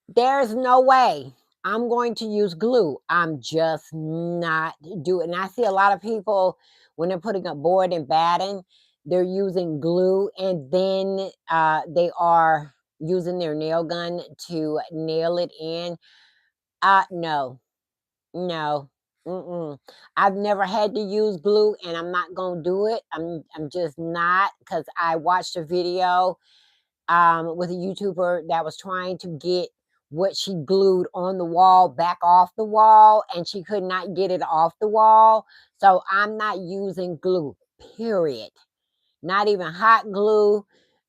There's no way I'm going to use glue. I'm just not doing it. And I see a lot of people when they're putting up board and batting, they're using glue and then they are using their nail gun to nail it in. No, no. Mm-mm. I've never had to use glue and I'm not going to do it. I'm just not, because I watched a video with a YouTuber that was trying to get what she glued on the wall back off the wall, and she could not get it off the wall. So I'm not using glue, period. Not even hot glue.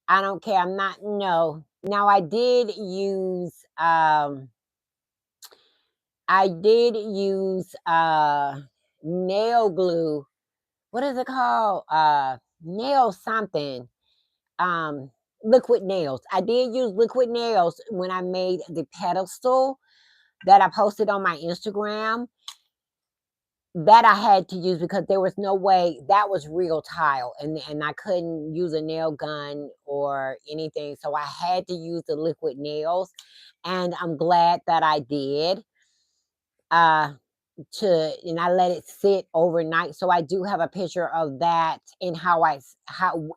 I don't care. I'm not, no. Now I did use nail glue. What is it called? Nail something. Um Liquid nails. I did use liquid nails when I made the pedestal that I posted on my Instagram. That I had to use because there was no way that was real tile, and I couldn't use a nail gun or anything. So I had to use the liquid nails, and I'm glad that I did. Uh and I let it sit overnight. So I do have a picture of that and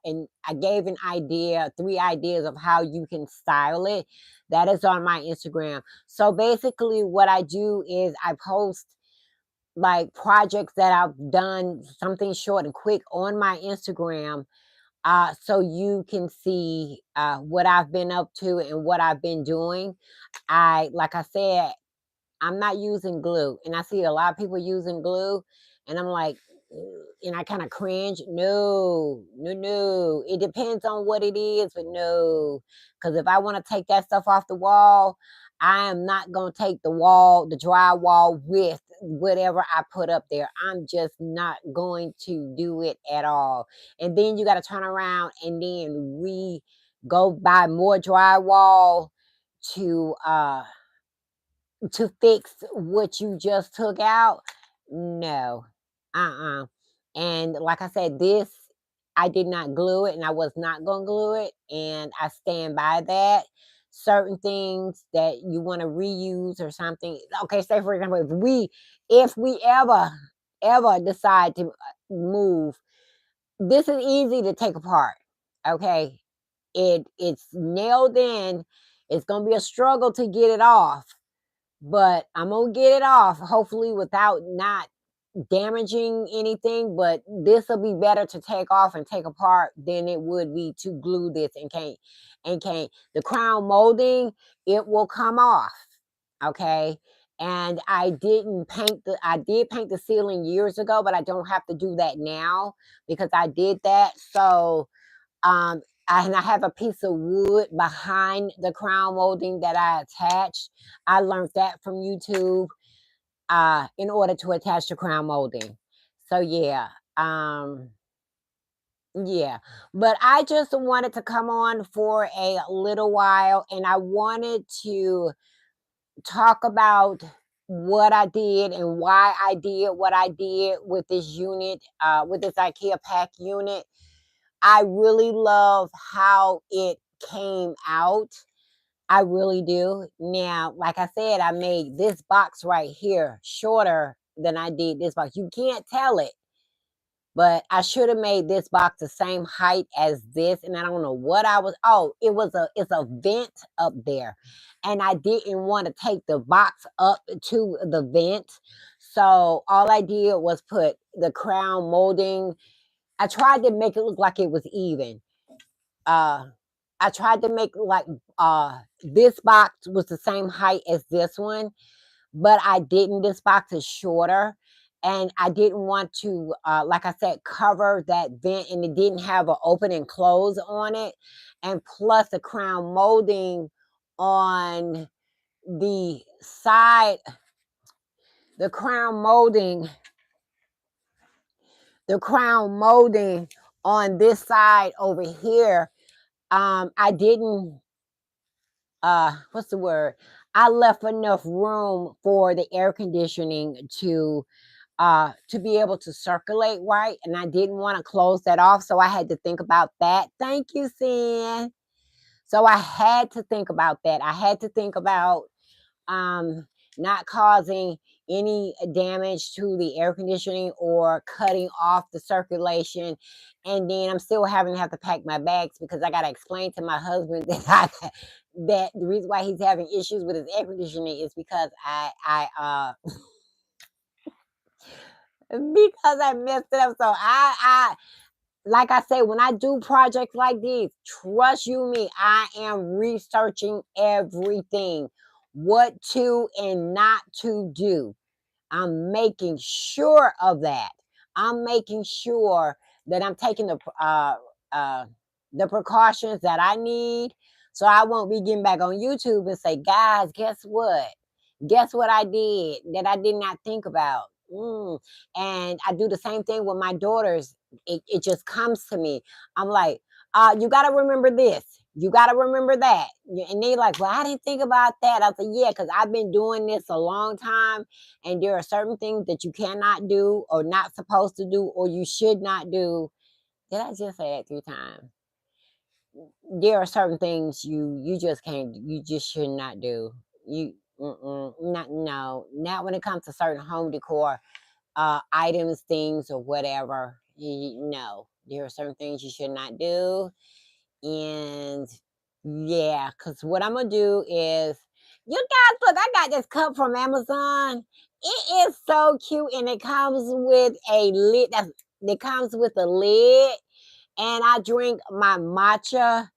and I gave an idea, 3 ideas of how you can style it. That is on my Instagram. So basically what I do is I post like projects that I've done, something short and quick on my Instagram. So you can see what I've been up to and what I've been doing. Like I said, I'm not using glue, and I see a lot of people using glue, and I'm like, "Ugh," and I kind of cringe. No, no, no. It depends on what it is, but no, because if I want to take that stuff off the wall, I am not gonna take the drywall with whatever I put up there. I'm just not going to do it at all. And then you got to turn around and then go buy more drywall to fix what you just took out. No. Uh-uh. And like I said, this I did not glue it and I was not going to glue it, and I stand by that. Certain things that you want to reuse or something. Okay, say for example, if we ever ever decide to move, this is easy to take apart. Okay, it's nailed in. It's gonna be a struggle to get it off, but I'm gonna get it off, hopefully without not damaging anything. But this will be better to take off and take apart than it would be to glue this and can't. The crown molding, it will come off. Okay. And I did paint the ceiling years ago, but I don't have to do that now because I did that. So um, and I have a piece of wood behind the crown molding that I attached. I learned that from YouTube in order to attach the crown molding. So yeah. But I just wanted to come on for a little while, and I wanted to talk about what I did and why I did what I did with this unit, with this IKEA pack unit. I really love how it came out. I really do. Now, like I said, I made this box right here shorter than I did this box. You can't tell it, but I should have made this box the same height as this. And I don't know what I was. Oh, it's a vent up there. And I didn't want to take the box up to the vent. So all I did was put the crown molding. I tried to make it look like it was even. Uh I tried to make like this box was the same height as this one, but I didn't. This box is shorter, and I didn't want to like I said, cover that vent, and it didn't have an open and close on it. And plus the crown molding on the side, the crown molding, the crown molding on this side over here, I didn't what's the word? I left enough room for the air conditioning to be able to circulate right, and I didn't want to close that off, so I had to think about that. Thank you, Sin. So I had to think about that. I had to think about um, not causing any damage to the air conditioning or cutting off the circulation. And then I'm still having to have to pack my bags because I got to explain to my husband that the reason why he's having issues with his air conditioning is because because I messed it up. So I like I say, when I do projects like these, trust you me, I am researching everything, what to and not to do. I'm making sure of that. I'm making sure that I'm taking uh, the precautions that I need, so I won't be getting back on YouTube and say, guys, guess what? Guess what I did that I did not think about. And I do the same thing with my daughters. It just comes to me. I'm like, you got to remember this. You got to remember that. And they like, well, I didn't think about that. I said, yeah, because I've been doing this a long time. And there are certain things that you cannot do or not supposed to do or you should not do. Did I just say that 3 times? There are certain things you just can't, you just should not do. You not, no, not when it comes to certain home decor items, things, or whatever. No, there are certain things you should not do. And yeah, because what I'm gonna do is, you guys, look, I got this cup from Amazon. It is so cute, and it comes with a lid. It comes with a lid, and I drink my matcha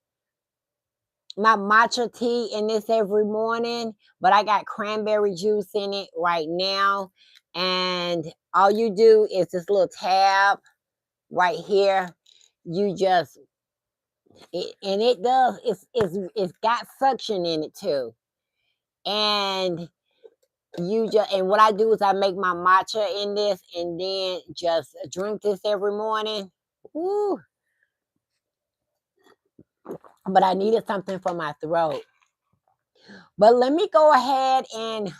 tea in this every morning. But I got cranberry juice in it right now, and all you do is this little tab right here. You just and it does, it's got suction in it too. And and what I do is I make my matcha in this and then just drink this every morning. Woo. But I needed something for my throat. But let me go ahead and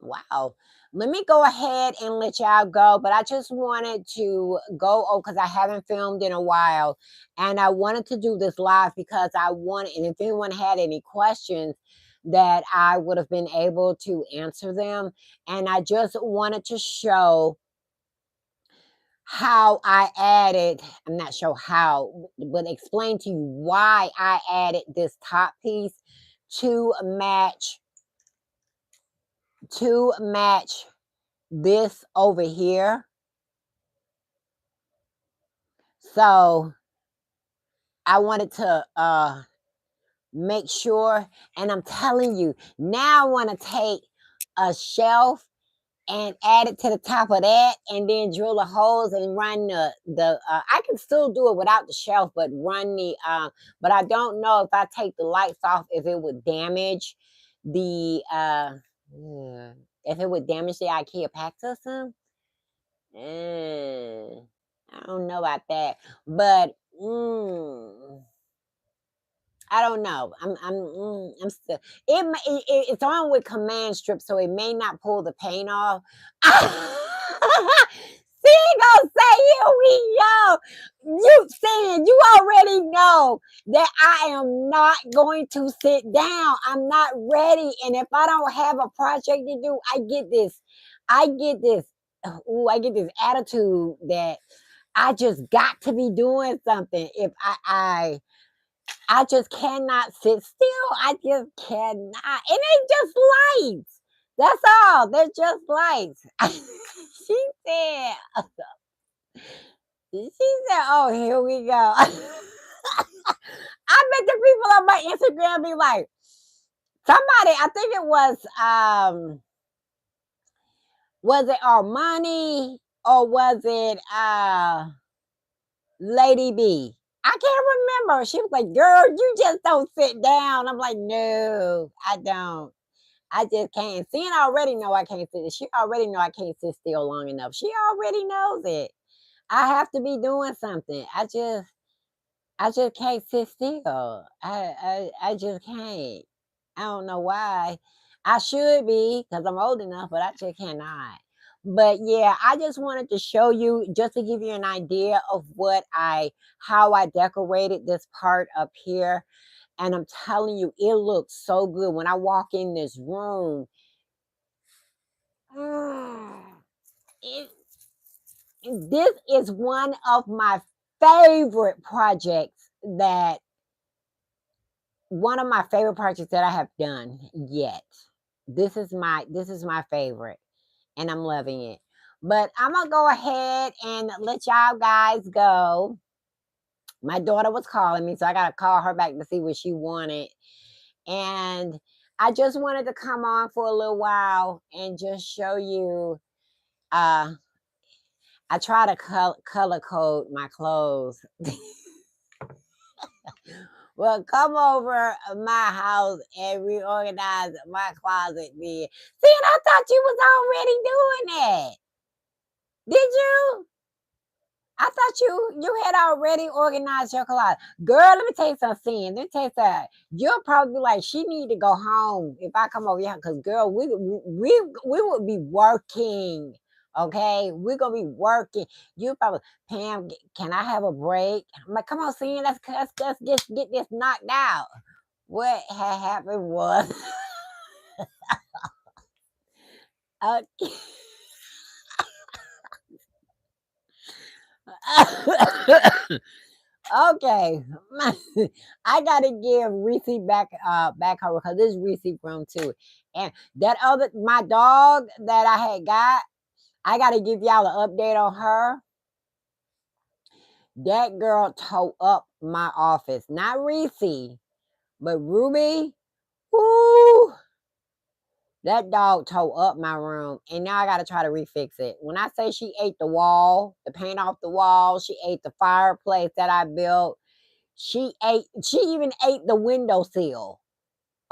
wow. Let me go ahead and let y'all go. But I just wanted to go over because I haven't filmed in a while. And I wanted to do this live because I wanted, and if anyone had any questions, that I would have been able to answer them. And I just wanted to show how I added, I'm not sure how, but explain to you why I added this top piece to match to match this over here. So I wanted to make sure, and I'm telling you, now I want to take a shelf and add it to the top of that, and then drill the holes and run the I can still do it without the shelf, but run the but I don't know if I take the lights off if it would damage the yeah, if it would damage the IKEA pack system. I don't know about that, but I don't know. I'm still. It's on with command strip, so it may not pull the paint off. See, gonna say, here we go. You saying you already know that I am not going to sit down. I'm not ready, and if I don't have a project to do, I get this. I get this. Ooh, I get this attitude that I just got to be doing something. If I just cannot sit still. I just cannot. And they just lights. That's all. They're just lights. she said, she said, oh, here we go. I bet the people on my Instagram be like, somebody, I think it was it Armani or was it Lady B? I can't remember. She was like, girl, you just don't sit down. I'm like, no, I don't. I just can't. Seeing already know I can't sit. She already know I can't sit still long enough. She already knows it. I have to be doing something. I just can't sit still. I just can't. I don't know why. I should be because I'm old enough, but I just cannot. But yeah, I just wanted to show you just to give you an idea of how I decorated this part up here. And I'm telling you, it looks so good when I walk in this room. Mm, it, this is one of my favorite projects that I have done yet. This is my favorite, and I'm loving it. But I'm gonna go ahead and let y'all guys go. My daughter was calling me, so I gotta call her back to see what she wanted. And I just wanted to come on for a little while and just show you. Uh, I try to color code my clothes. Well, come over my house and reorganize my closet then. See, and I thought you was already doing that. Did you? I thought you had already organized your closet. Girl, let me tell you something. Let me tell you something. You'll probably be like, she need to go home if I come over here. Because girl, we would be working. Okay, we're gonna be working. You probably, Pam, can I have a break? I'm like, come on, Sin, let's just get this knocked out. What had happened was, okay. Okay, I gotta give Reese back her because this is Reese room too, and that other my dog that I had got, I gotta give y'all an update on her. That girl tore up my office, not Reese, but Ruby. Woo! That dog tore up my room, and now I gotta try to refix it. When I say she ate the wall, the paint off the wall, she ate the fireplace that I built. She even ate the windowsill.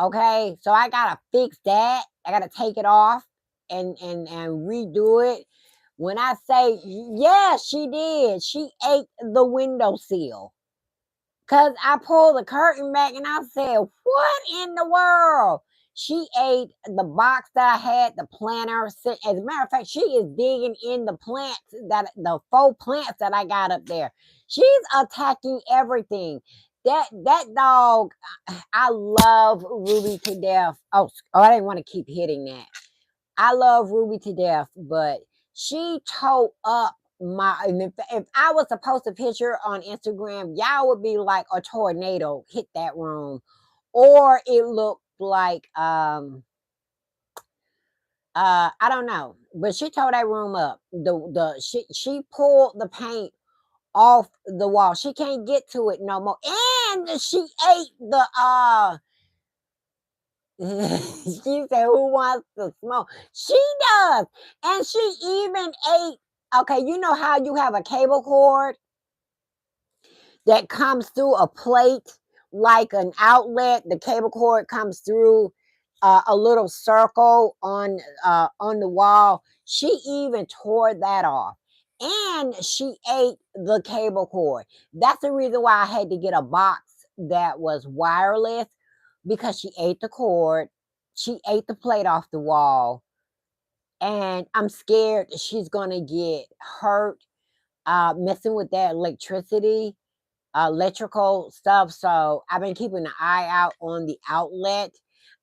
Okay. So I gotta fix that. I gotta take it off and redo it. When I say yeah, she did. She ate the windowsill. Cause I pulled the curtain back and I said, what in the world? She ate the box that I had, the planter. As a matter of fact, she is digging in the faux plants that I got up there. She's attacking everything. That dog, I love Ruby to death. Oh, I didn't want to keep hitting that. I love Ruby to death, but she tore up and if I was to post a picture on Instagram, y'all would be like a tornado hit that room, or it looked like I don't know, but she tore that room up. She pulled the paint off the wall. She can't get to it no more, and she ate the she said, "Who wants to smoke?" She does, and she even ate. Okay, you know how you have a cable cord that comes through a plate like an outlet. The cable cord comes through a little circle on the wall. She even tore that off, and she ate the cable cord. That's the reason why I had to get a box that was wireless, because she ate the cord. She ate the plate off the wall, and I'm scared she's gonna get hurt messing with that electrical stuff. So I've been keeping an eye out on the outlet.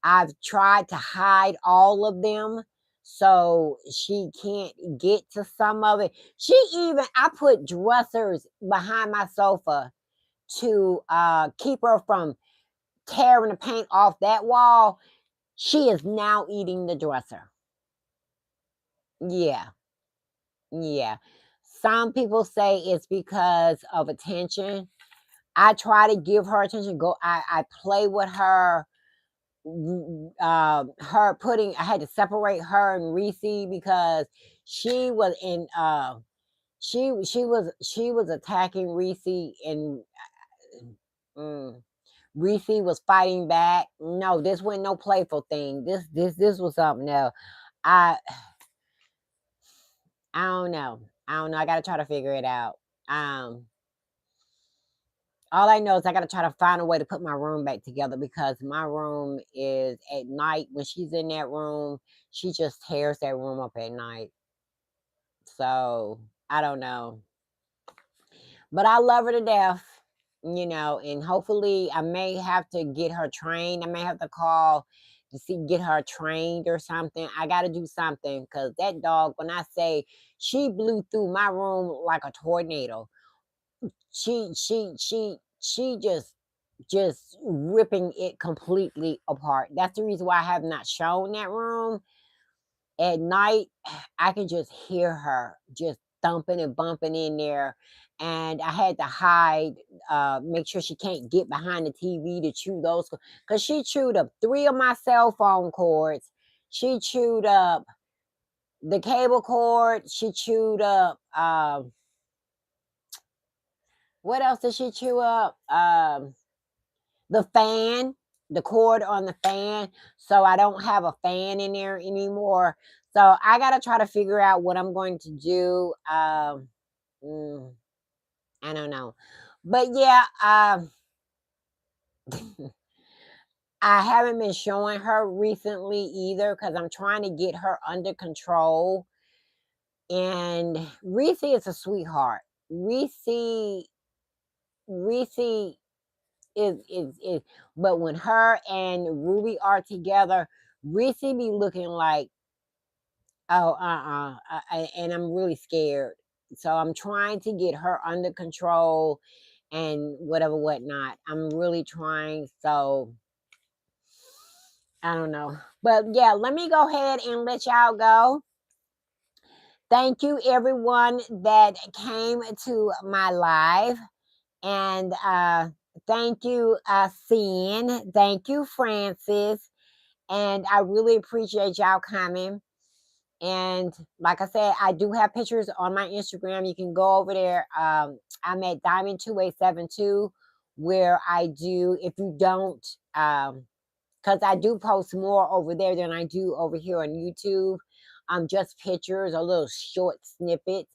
I've tried to hide all of them so she can't get to some of it. I put dressers behind my sofa to keep her from tearing the paint off that wall. She is now eating the dresser. Yeah, yeah. Some people say it's because of attention. I try to give her attention. I play with her. Her putting. I had to separate her and Reese because she was in. She was attacking Reese, and mm, Reese was fighting back. No, this wasn't no playful thing. This was something else. I I don't know. I don't know. I gotta try to figure it out. Um, all I know is I gotta try to find a way to put my room back together, because my room is at night when she's in that room, she just tears that room up at night. So I don't know. But I love her to death, and hopefully I may have to get her trained. I may have to call to get her trained or something. I gotta do something, because that dog, when I say she blew through my room like a tornado, she just ripping it completely apart. That's the reason why I have not shown that room at night. I can just hear her just thumping and bumping in there, and I had to hide, make sure she can't get behind the TV to chew those, because she chewed up three of my cell phone cords. She chewed up the cable cord. She chewed up what else did she chew up? The fan, the cord on the fan. So I don't have a fan in there anymore. So I got to try to figure out what I'm going to do. Mm, I don't know. But yeah, I haven't been showing her recently either, because I'm trying to get her under control. And Reese is a sweetheart. Reese is but when her and Ruby are together, Reese be looking like, oh, and I'm really scared. So I'm trying to get her under control and whatever, whatnot. I'm really trying. So I don't know. But yeah, let me go ahead and let y'all go. Thank you, everyone that came to my live. And thank you, Sin. Thank you, Francis. And I really appreciate y'all coming. And like I said, I do have pictures on my Instagram. You can go over there. I'm at Diamond2872, where I do, if you don't, because I do post more over there than I do over here on YouTube. Just pictures or little short snippets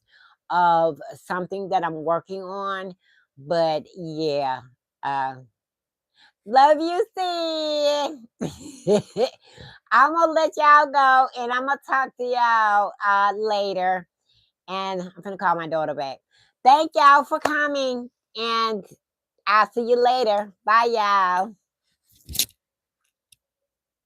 of something that I'm working on. But yeah, uh, love you, sis. I'm gonna let y'all go, and I'm gonna talk to y'all later. And I'm gonna call my daughter back. Thank y'all for coming, and I'll see you later. Bye, y'all.